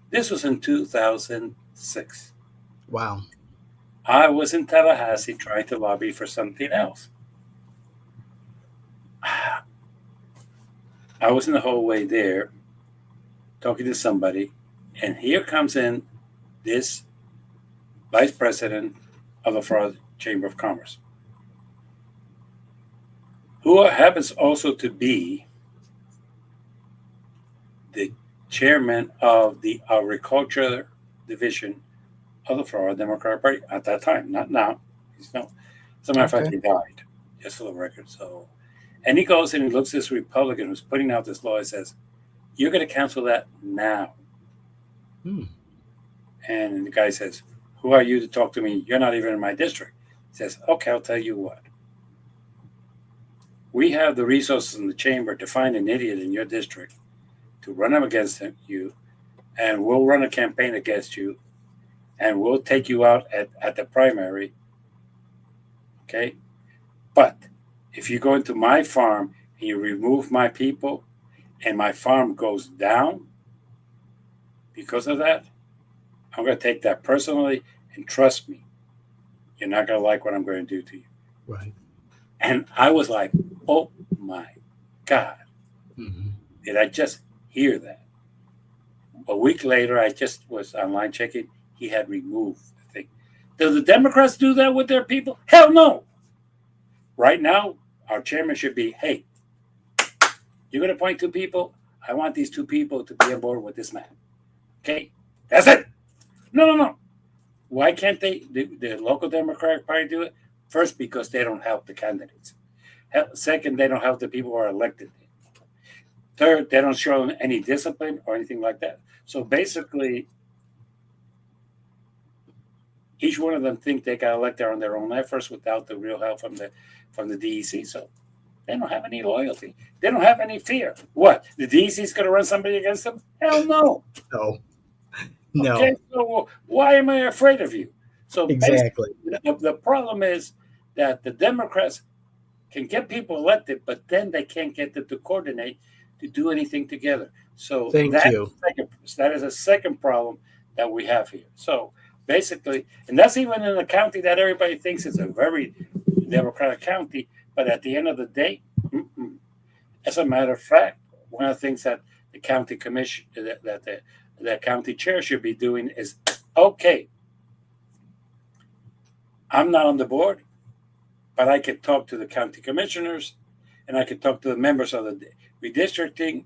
S2: This was in 2006.
S1: Wow.
S2: I was in Tallahassee trying to lobby for something else. I was in the hallway there talking to somebody, and here comes in this vice president of the Florida Chamber of Commerce, who happens also to be the chairman of the agriculture division of the Florida Democratic Party at that time, not now. He's no, as a matter of fact,
S1: Okay.
S2: he died, just for the record. So, and he goes and he looks at this Republican who's putting out this law and says, "You're going to cancel that now."
S1: Hmm.
S2: And the guy says, "Who are you to talk to me? You're not even in my district." He says, "Okay, I'll tell you what. We have the resources in the chamber to find an idiot in your district to run up against you, and we'll run a campaign against you, and we'll take you out at the primary. Okay? But if you go into my farm and you remove my people and my farm goes down because of that, I'm going to take that personally, and trust me, you're not going to like what I'm going to do to you."
S1: Right.
S2: And I was like, oh my God,
S1: Hmm.
S2: did I just hear that? A week later, I just was online checking. He had removed the thing. Do the Democrats do that with their people? Hell no. Right now, our chairman should be, hey, you're going to appoint two people. I want these two people to be on board with this man. Okay? That's it. No, no, no. Why can't the local Democratic Party do it? First, because they don't help the candidates. Second, they don't help the people who are elected. Third, they don't show any discipline or anything like that. So basically, each one of them think they got elected on their own efforts without the real help from the DEC. So they don't have any loyalty. They don't have any fear. What? The DEC is going to run somebody against them? Hell no.
S1: No.
S2: Okay,
S1: No.
S2: so why am I afraid of you? So basically,
S1: Exactly.
S2: the problem is that the Democrats can get people elected, but then they can't get them to coordinate to do anything together. So
S1: Thank you.
S2: that is a second problem that we have here. So basically, and that's even in a county that everybody thinks is a very Democratic county, but at the end of the day, as a matter of fact, one of the things that the county commission that the county chair should be doing is, okay, I'm not on the board, but I could talk to the county commissioners and I could talk to the members of the redistricting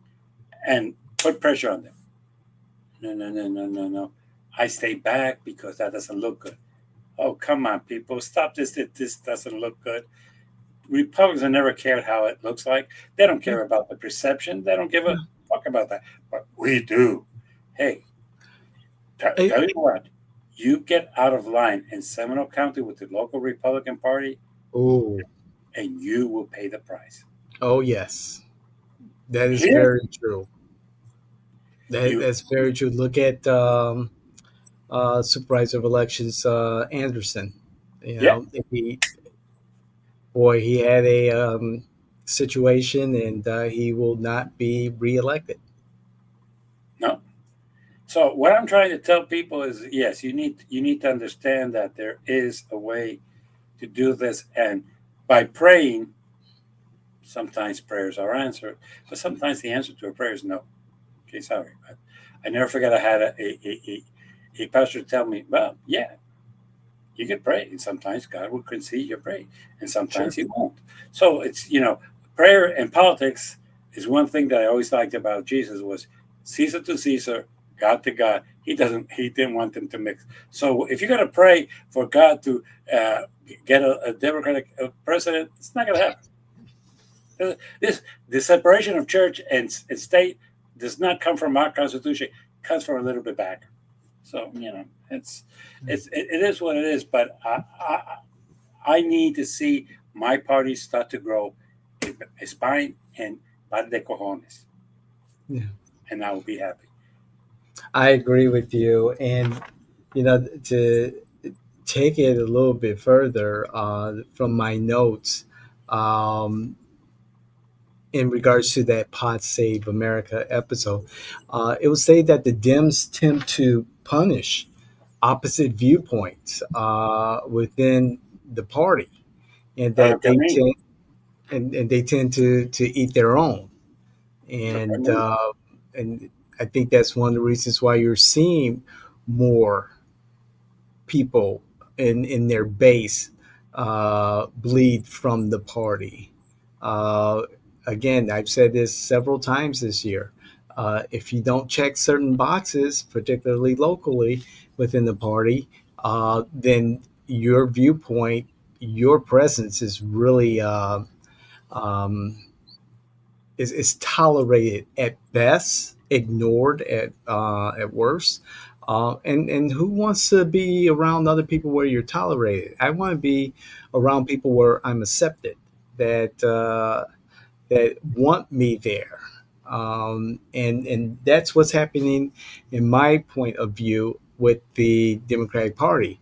S2: and put pressure on them. No, no, no, no, no, no. I stay back because that doesn't look good. Oh, come on, people. Stop this. This doesn't look good. Republicans have never cared how it looks like. They don't
S1: Yeah.
S2: care about the perception. They don't give a
S1: Yeah.
S2: fuck about that. But we do. Hey, tell you what, you get out of line in Seminole County with the local Republican Party,
S1: Oh.
S2: and you will pay the price.
S1: Oh yes. That is
S2: Here,
S1: very true.
S2: you,
S1: That's very true. Look at supervisor of elections Anderson. You
S2: yeah,
S1: know, he had a situation, and he will not be reelected.
S2: no. So what I'm trying to tell people is, yes, you need to understand that there is a way to do this, and by praying, sometimes prayers are answered, but sometimes the answer to a prayer is no. Okay, sorry, but I never forget I had a pastor tell me, well, yeah, you can pray, and sometimes God will concede your prayer, and sometimes
S1: Sure.
S2: He won't. So it's prayer and politics is one thing that I always liked about Jesus was Caesar to Caesar, God to God. He didn't want them to mix. So if you're going to pray for God to uh, get a Democratic president, it's not going to happen. This the separation of church and state does not come from our constitution. It comes from a little bit back. So it is what it is. But I need to see my party start to grow a spine and par de cojones,
S1: Yeah.
S2: and I will be happy.
S1: I agree with you, and you know, take it a little bit further from my notes, um, in regards to that Pod Save America episode, it would say that the Dems tend to punish opposite viewpoints within the party, and that
S2: Look at
S1: they
S2: me.
S1: tend and they tend to eat their own,
S2: Look at
S1: and
S2: me.
S1: and I think that's one of the reasons why you're seeing more people in their base bleed from the party. Uh, Again, I've said this several times this year. If you don't check certain boxes, particularly locally within the party, then your viewpoint, your presence is really um, is tolerated at best, ignored at worst. And who wants to be around other people where you're tolerated? I want to be around people where I'm accepted, that that want me there, and that's what's happening in my point of view with the Democratic Party.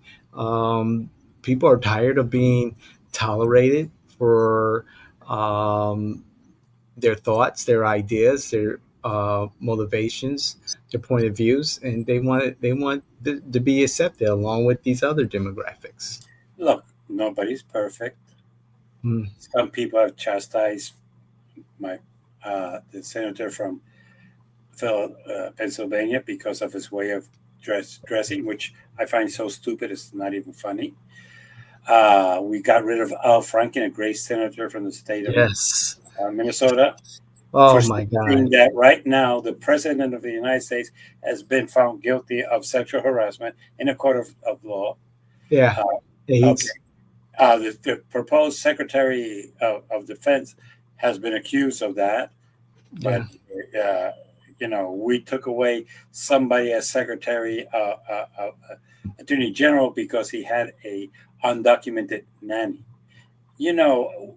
S1: People are tired of being tolerated for um, their thoughts, their ideas, their motivations, their point of views, and they want to be accepted along with these other demographics.
S2: Look, nobody's perfect.
S1: Mm,
S2: Some people have chastised my the senator from Pennsylvania because of his way of dressing, which I find so stupid. It's not even funny. We got rid of Al Franken, a great senator from the state of
S1: yes.
S2: Minnesota, for
S1: Oh my
S2: saying
S1: God.
S2: that right now the president of the United States has been found guilty of sexual harassment in a court of law.
S1: Yeah.
S2: Uh,
S1: Yeah,
S2: okay.
S1: he's
S2: The proposed Secretary of Defense has been accused of that,
S1: yeah.
S2: but uh, we took away somebody as Secretary, Attorney General, because he had a undocumented nanny. You know,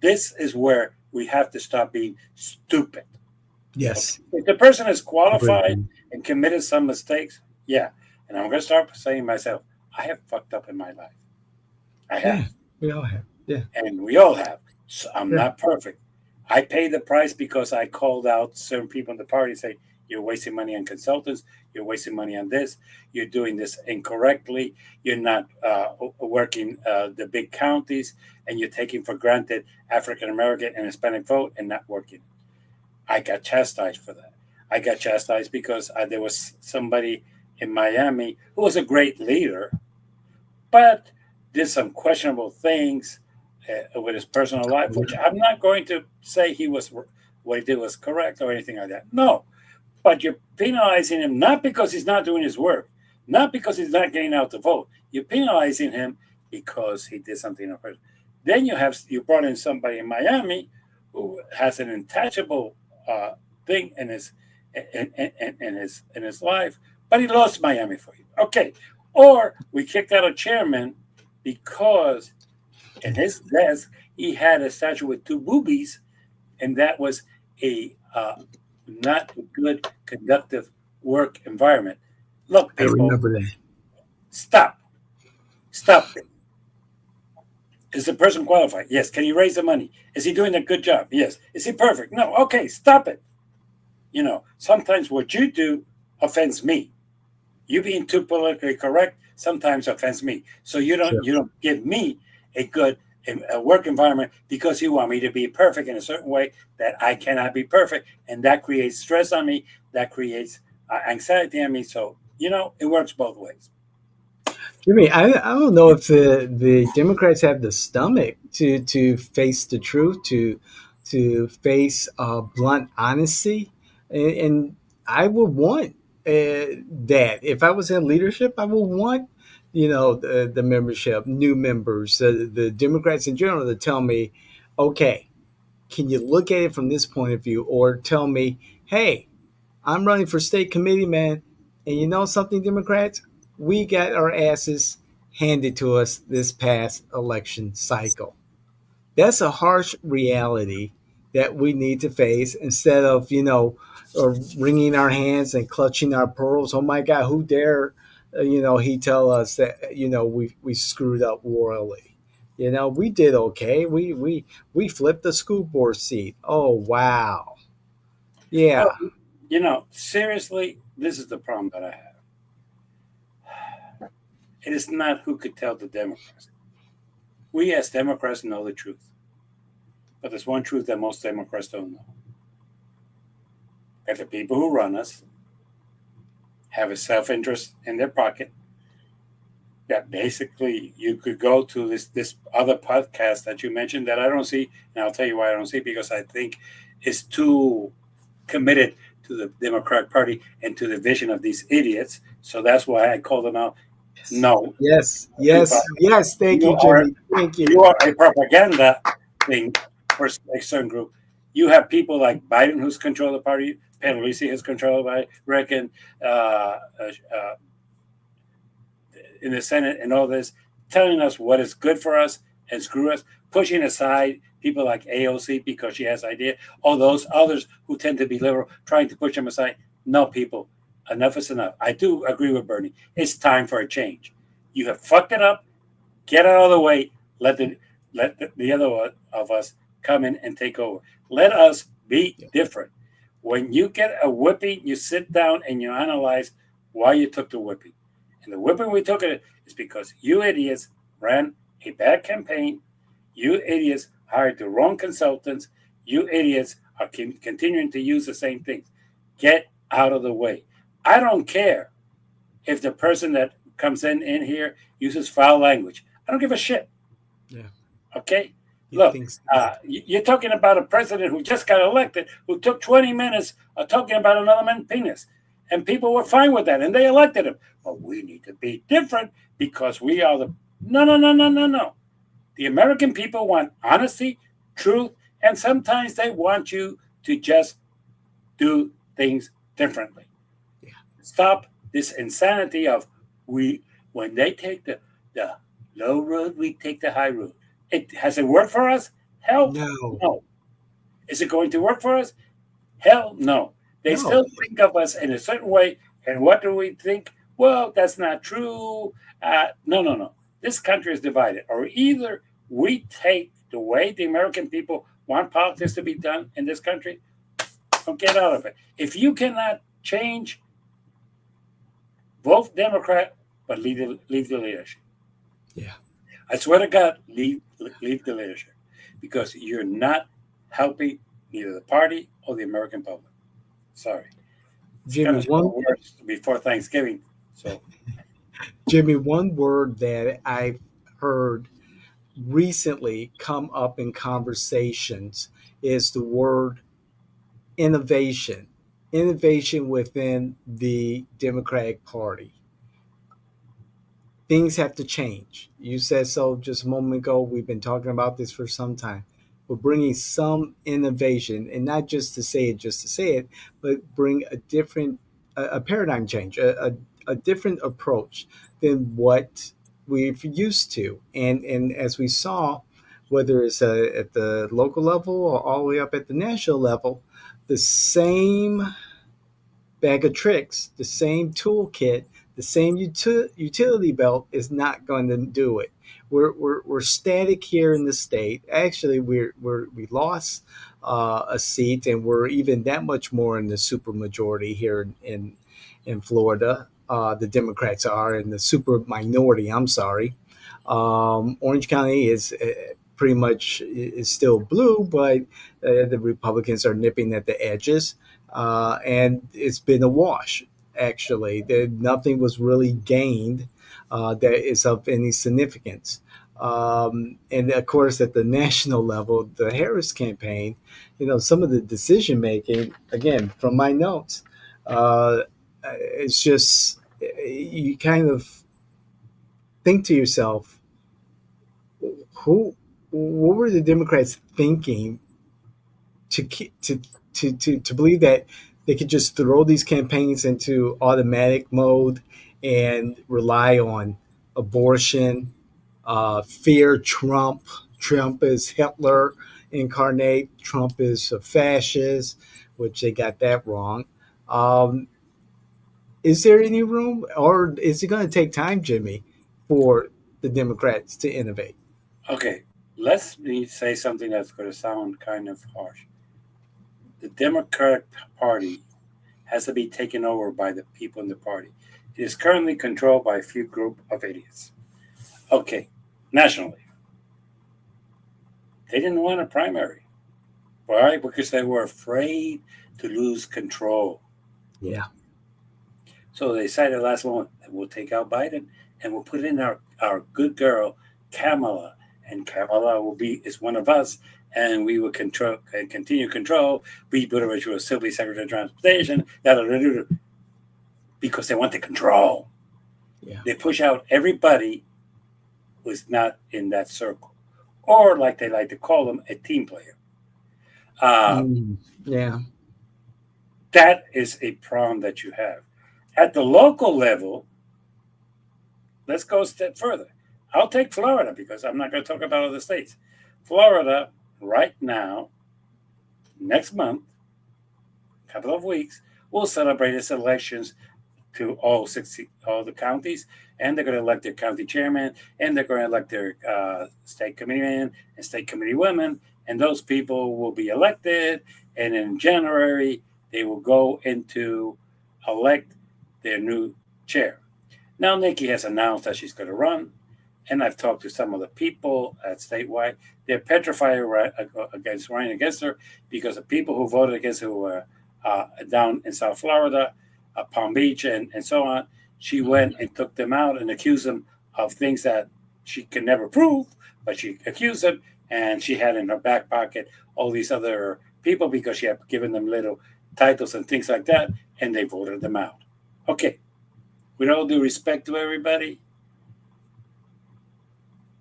S2: this is where we have to stop being stupid. Okay,
S1: Yes.
S2: if the person is qualified
S1: Completely.
S2: and committed some mistakes, yeah, and I'm going to start saying myself, I have fucked up in my life. I
S1: Yeah.
S2: have.
S1: We all have. Yeah.
S2: And we all have. So I'm
S1: Yeah.
S2: not perfect. I pay the price because I called out certain people in the party and say, you're wasting money on consultants, you're wasting money on this, you're doing this incorrectly, you're not working the big counties, and you're taking for granted African American and Hispanic vote and not working. I got chastised for that. I got chastised because there was somebody in Miami who was a great leader, but did some questionable things with his personal life, which I'm not going to say what he did was correct or anything like that. No, but you're penalizing him not because he's not doing his work, not because he's not getting out the vote. You're penalizing him because he did something. Then you brought in somebody in Miami who has an intouchable thing in his life, but he lost Miami for you. Okay, or we kicked out a chairman because in his desk he had a statue with two boobies, and that was a not a good conductive work environment. Look,
S1: I
S2: people,
S1: remember that.
S2: stop, stop it. Is the person qualified? Yes. Can he raise the money? Is he doing a good job? Yes. Is he perfect? No. Okay, stop it. Sometimes what you do offends me. You being too politically correct sometimes offends me. So you don't
S1: Sure.
S2: you don't give me a good work environment because you want me to be perfect in a certain way that I cannot be perfect, and that creates stress on me. That creates anxiety on me. So it works both ways.
S1: Jimmy, I don't know if the Democrats have the stomach to face the truth, to face blunt honesty, and I would want that if I was in leadership, I would want the membership, new members, the Democrats in general, to tell me, okay, can you look at it from this point of view, or tell me, hey, I'm running for state committee, man. And you know something, Democrats? We got our asses handed to us this past election cycle. That's a harsh reality that we need to face instead of, wringing our hands and clutching our pearls. Oh my God, who dare? he tell us that we screwed up royally. We did okay. We flipped the school board seat. Oh wow,
S2: Well,
S1: yeah,
S2: seriously, this is the problem that I have. It is not who could tell the Democrats. We as Democrats know the truth, but there's one truth that most Democrats don't know: that the people who run us have a self-interest in their pocket. That basically you could go to this other podcast that you mentioned that I don't see, and I'll tell you why I don't see, because I think it's too committed to the Democratic Party and to the vision of these idiots. So that's why I call them out.
S1: yes,
S2: No,
S1: yes,
S2: because
S1: yes, yes. Thank
S2: you
S1: you,
S2: are
S1: Jimmy. Thank
S2: you
S1: you.
S2: are a propaganda thing for a certain group. You have people like Biden who's control the party, Pelosi has control by Reckon, uh, in the Senate and all this, telling us what is good for us and screw us, pushing aside people like AOC because she has idea, all those others who tend to be liberal, trying to push them aside. No, people, enough is enough. I do agree with Bernie. It's time for a change. You have fucked it up. Get out of the way. Let the other of us come in and take over. Let us be
S1: Yeah,
S2: different. When you get a whipping, you sit down and you analyze why you took the whipping. And the whipping we took it is because you idiots ran a bad campaign. You idiots hired the wrong consultants. You idiots are continuing to use the same things. Get out of the way. I don't care if the person that comes in here uses foul language. I don't give a shit.
S1: yeah.
S2: Okay,
S1: He
S2: look,
S1: thinks stupid.
S2: you're talking about a president who just got elected, who took 20 minutes talking about another man's penis, and people were fine with that, and they elected him. But we need to be different because we are the no, no, no, no, no, no. The American people want honesty, truth, and sometimes they want you to just do things differently.
S1: Yeah.
S2: Stop this insanity of we when they take the low road, we take the high road. It has it worked for us? Hell
S1: No,
S2: no. Is it going to work for us? Hell no. They
S1: no.
S2: still think of us in a certain way, and what do we think? Well, that's not true. No, no, no. This country is divided. Or either we take the way the American people want politics to be done in this country, or get out of it. If you cannot change, vote Democrat, but leave the leadership.
S1: Yeah.
S2: I swear to God, leave the leadership because you're not helping neither the party or the American public. Sorry, it's kind
S1: Jimmy,
S2: of strong
S1: one
S2: words before Thanksgiving. So
S1: Jimmy, one word that I've heard recently come up in conversations is the word innovation. Innovation within the Democratic Party. Things have to change. You said so just a moment ago. We've been talking about this for some time. We're bringing some innovation, and not just to say it, but bring a paradigm change, a different approach than what we've used to. And as we saw, whether it's at the local level or all the way up at the national level, the same bag of tricks, the same toolkit, the same utility belt is not going to do it. We're static here in the state. Actually, we lost a seat, and we're even that much more in the supermajority here in Florida. The Democrats are in the super minority. I'm sorry. Orange County is pretty much is still blue, but the Republicans are nipping at the edges, and it's been a wash. Actually, nothing was really gained that is of any significance. And of course, at the national level, the Harris campaign, some of the decision making, again, from my notes, it's just you kind of think to yourself, who, what were the Democrats thinking to to believe that they could just throw these campaigns into automatic mode and rely on abortion, fear Trump. Trump is Hitler incarnate. Trump is a fascist, which they got that wrong. Um, Is there any room, or is it going to take time, Jimmy, for the Democrats to innovate?
S2: Okay, let's me say something that's going to sound kind of harsh. The Democratic Party has to be taken over by the people in the party. It is currently controlled by a few group of idiots. Okay, nationally, they didn't want a primary. Why? Because they were afraid to lose control.
S1: Yeah.
S2: So they decided last moment that we'll take out Biden and we'll put in our good girl, Kamala. And Kamala will be is one of us, and we will control and continue control. We put her will still be Secretary of Transportation, because they want the control.
S1: Yeah.
S2: They push out everybody who's not in that circle, or like they like to call them, a team player. Uh,
S1: Mm, yeah.
S2: that is a problem that you have. At the local level, let's go a step further. I'll take Florida because I'm not going to talk about other states. Florida, right now, next month, couple of weeks, will celebrate its elections to all the counties, and they're going to elect their county chairman, and they're going to elect their state committeemen and state committee women, and those people will be elected, and in January they will go into elect their new chair. Now Nikki has announced that she's going to run, and I've talked to some of the people at statewide. They're petrified against running against her because the people who voted against her who were down in South Florida, Palm Beach, and so on. She went and took them out and accused them of things that she can never prove, but she accused them, and she had in her back pocket all these other people because she had given them little titles and things like that, and they voted them out. Okay, with all due respect to everybody,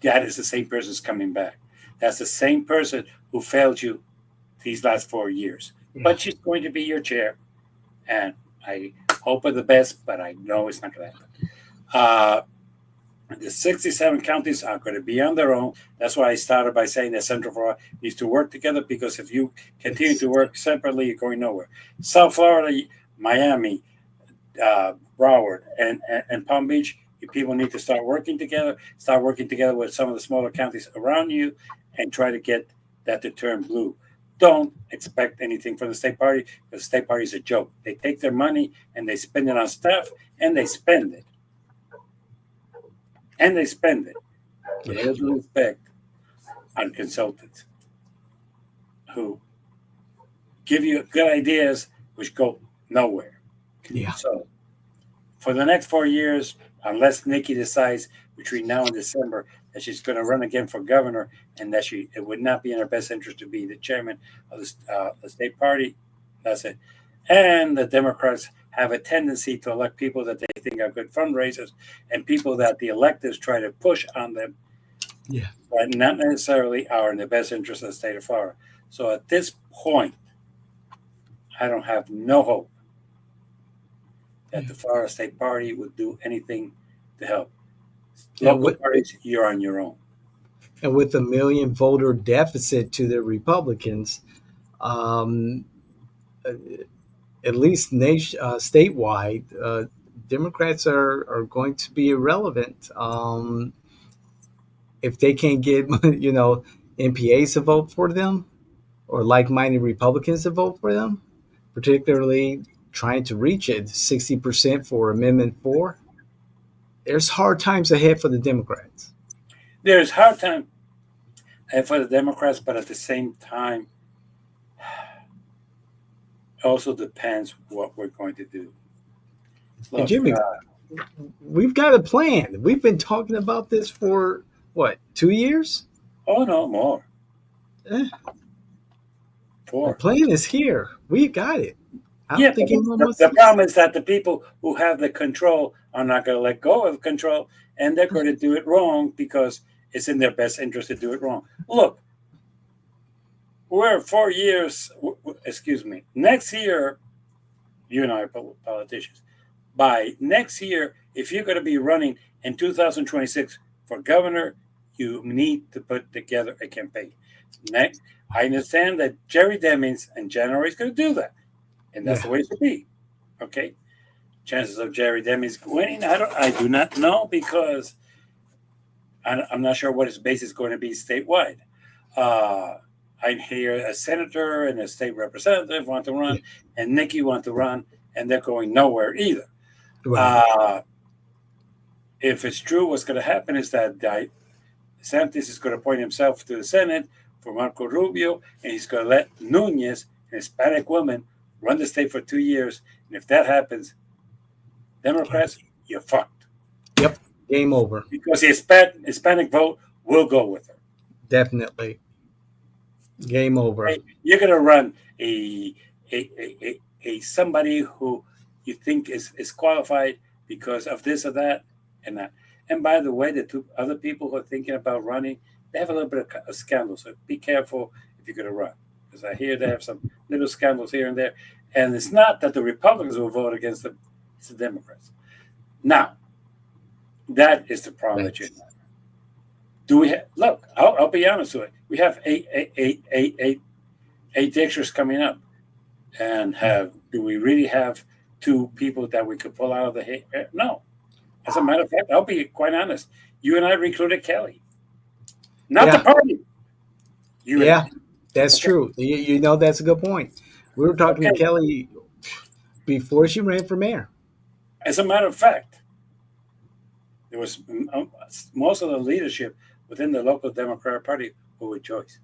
S2: that is the same person's coming back. That's the same person who failed you these last 4 years.
S1: Yeah.
S2: But she's going to be your chair, and I hope for the best, but I know it's not going to happen. Uh, the 67 counties are going to be on their own. That's why I started by saying that Central Florida needs to work together because if you continue
S1: Yes.
S2: to work separately, you're going nowhere. South Florida, Miami, Broward, and Palm Beach, people need to start working together with some of the smaller counties around you, and try to get that to turn blue. Don't expect anything from the state party because the state party is a joke. They take their money and they spend it on stuff, and they spend it, and they spend it with
S1: Yeah.
S2: all due respect on consultants who give you good ideas which go nowhere.
S1: Yeah.
S2: So for the next 4 years, unless Nikki decides between now and December that she's going to run again for governor, and that it would not be in her best interest to be the chairman of the state party, that's it. And the Democrats have a tendency to elect people that they think are good fundraisers and people that the electors try to push on them,
S1: Yeah.
S2: but not necessarily are in the best interest of the state of Florida. So at this point, I don't have no hope that
S1: Yeah.
S2: the Florida State Party would do anything to help.
S1: And
S2: Local
S1: with
S2: parties, you're on your own.
S1: and with a million voter deficit to the Republicans, um, at least statewide, Democrats are going to be irrelevant if they can't get MPAs to vote for them or like-minded Republicans to vote for them, particularly trying to reach it 60% for Amendment 4. There's hard times ahead for the Democrats.
S2: There's hard time for the Democrats, but at the same time, it also depends what we're going to do.
S1: And
S2: Look,
S1: Jimmy, we've got a plan. We've been talking about this for what, 2 years?
S2: oh no, more,
S1: Eh, the
S2: 4.
S1: plan is here. We got it. I
S2: Yeah,
S1: don't
S2: but
S1: think anyone wants
S2: the
S1: to
S2: problem is that the people who have the control are not going to let go of control, and they're going to do it wrong because it's in their best interest to do it wrong. Look, we're 4 years. Excuse me. Next year, you and I are politicians. By next year, if you're going to be running in 2026 for governor, you need to put together a campaign. Next, I understand that Jerry Demings in January is going to do that, and that's the
S1: Yeah.
S2: way it should be. Okay, chances of Jerry Demi's winning? I do not know because I'm not sure what his base is going to be statewide. Uh, I hear a senator and a state representative want to
S1: Yeah.
S2: run, and Nikki want to run, and they're going nowhere either.
S1: Right.
S2: Uh, if it's true, what's going to happen is that DeSantis is going to appoint himself to the Senate for Marco Rubio, and he's going to let Nunez, an Hispanic woman, run the state for 2 years. And if that happens, Democrats, you're fucked
S1: Yep. Game over.
S2: because the Hispanic vote will go with her.
S1: Definitely. Game over.
S2: Okay? You're going to run a somebody who you think is qualified because of this or that and that. And by the way, the two other people who are thinking about running, they have a little bit of scandal. So be careful if you're going to run, because I hear they have some little scandals here and there. And it's not that the Republicans will vote against them; it's the Democrats. Now, that is the problem that you
S1: Right.
S2: have. Do we look? I'll be honest with you. We have eight extras coming up, and have do we really have two people that we could pull out of the hair? No. As a matter of fact, I'll be quite honest. You and I recruited Kelly, not the
S1: Yeah.
S2: party. You and I.
S1: Yeah. That's
S2: Okay.
S1: true. You know, that's a good point. We were talking to
S2: Okay.
S1: Kelly before she ran for mayor.
S2: As a matter of fact, there was most of the leadership within the local Democratic Party who would Joyce.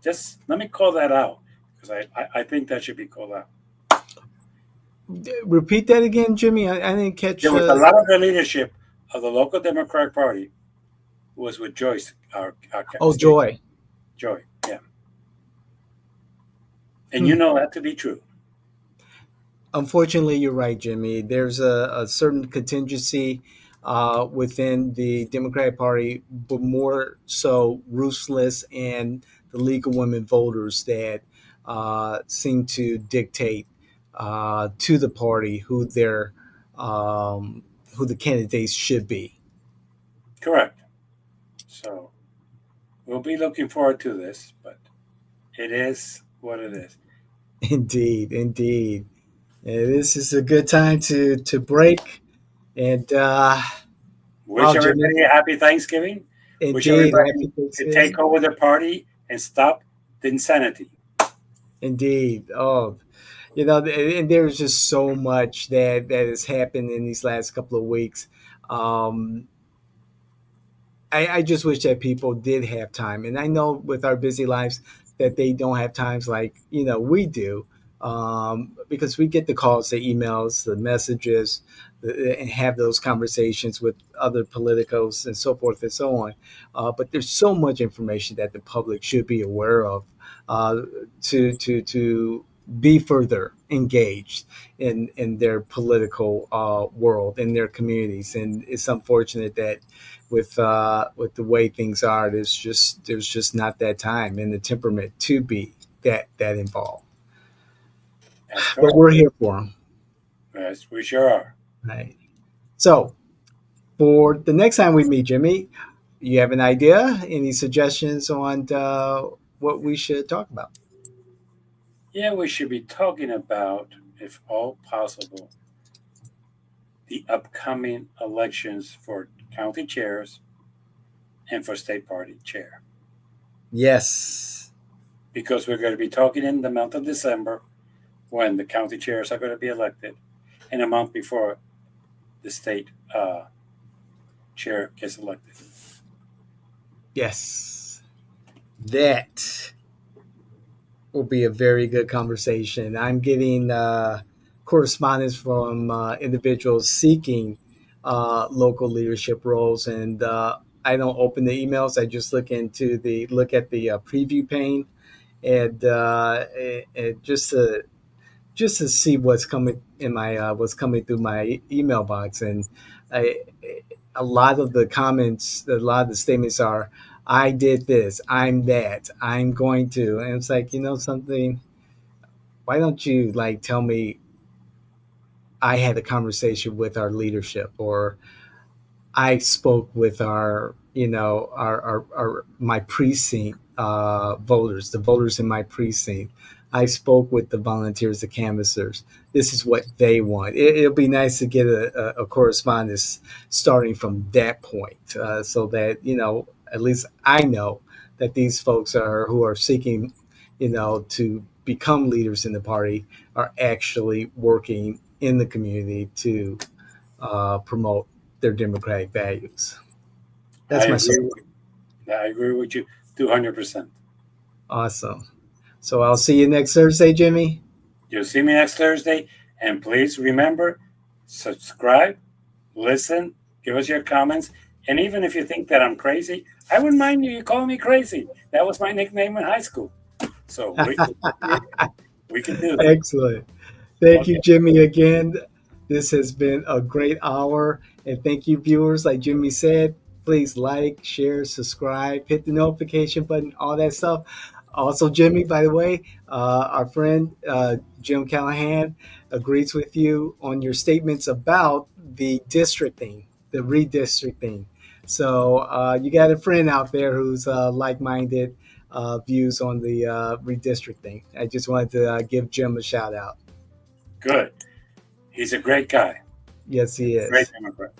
S2: Just let me call that out because I think that should be called out.
S1: Repeat that again, Jimmy. I didn't
S2: There
S1: catch.
S2: was a lot of the leadership of the local Democratic Party who was with Joyce, our
S1: Oh,
S2: state
S1: Joy.
S2: Joy. Yeah. And
S1: Hmm.
S2: you know that to be true.
S1: Unfortunately, you're right, Jimmy. There's a certain contingency within the Democratic Party, but more so ruthless and the League of Women Voters that seem to dictate to the party who the candidates should be.
S2: Correct. So we'll be looking forward to this, but it is what it is.
S1: Indeed, indeed. This is a good time to break. And
S2: Wish
S1: wow, Jimmy,
S2: everybody a happy Thanksgiving. Wish
S1: indeed,
S2: everybody
S1: happy
S2: to
S1: Thanksgiving.
S2: take over the party and stop the insanity.
S1: Indeed. Oh, you know, and there's just so much that has happened in these last couple of weeks. Um, I just wish that people did have time, and I know with our busy lives that they don't have times like we do, because we get the calls, the emails, the messages, and have those conversations with other politicos and so forth and so on. But there's so much information that the public should be aware of uh, to be further engaged in their political world in their communities, and it's unfortunate that with the way things are, there's just not that time and the temperament to be that involved.
S2: That's
S1: But
S2: correct.
S1: we're here for them,
S2: Yes, we sure are.
S1: right? So for the next time we meet, Jimmy, you have an idea? Any suggestions on what we should talk about?
S2: Yeah, we should be talking about, if all possible, the upcoming elections for county chairs and for state party chair.
S1: Yes,
S2: Because we're going to be talking in the month of December when the county chairs are going to be elected, and a month before the state chair gets elected.
S1: yes, that will be a very good conversation. I'm getting correspondence from individuals seeking local leadership roles, and I don't open the emails. I just look at the preview pane, and just to see what's coming through my email box, and I, a lot of the comments, a lot of the statements are, "I did this, I'm that, I'm going to," and it's like something. Why don't you like tell me I had a conversation with our leadership, or I spoke with our our my precinct voters, the voters in my precinct. I spoke with the volunteers, the canvassers. This is what they want. It'll be nice to get a correspondence starting from that point, so that at least I know that these folks are who are seeking, to become leaders in the party are actually working in the community to promote their democratic values.
S2: I
S1: That's my
S2: agree.
S1: support.
S2: I agree with you 200%.
S1: Awesome. So I'll see you next Thursday, Jimmy.
S2: You'll see me next Thursday. And please remember, subscribe, listen, give us your comments. And even if you think that I'm crazy, I wouldn't mind you calling me crazy. That was my nickname in high school. So we can do that.
S1: Excellent. Thank you,
S2: Okay.
S1: Jimmy, again. This has been a great hour. And thank you, viewers. Like Jimmy said, please like, share, subscribe, hit the notification button, all that stuff. Also, Jimmy, by the way, our friend Jim Callahan agrees with you on your statements about the districting, the redistricting. So you got a friend out there who's like-minded views on the redistricting. I just wanted to give Jim a shout out.
S2: Good. He's a great guy.
S1: Yes, he
S2: Great
S1: is.
S2: Democrat.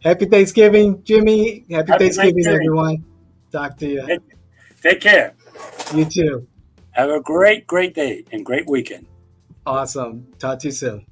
S1: Happy Thanksgiving, Jimmy. Happy
S2: Happy
S1: Thanksgiving,
S2: Thanksgiving.
S1: everyone. Talk to you.
S2: Take, take care.
S1: You too.
S2: Have a great, great day and great weekend.
S1: Awesome. Talk to you soon.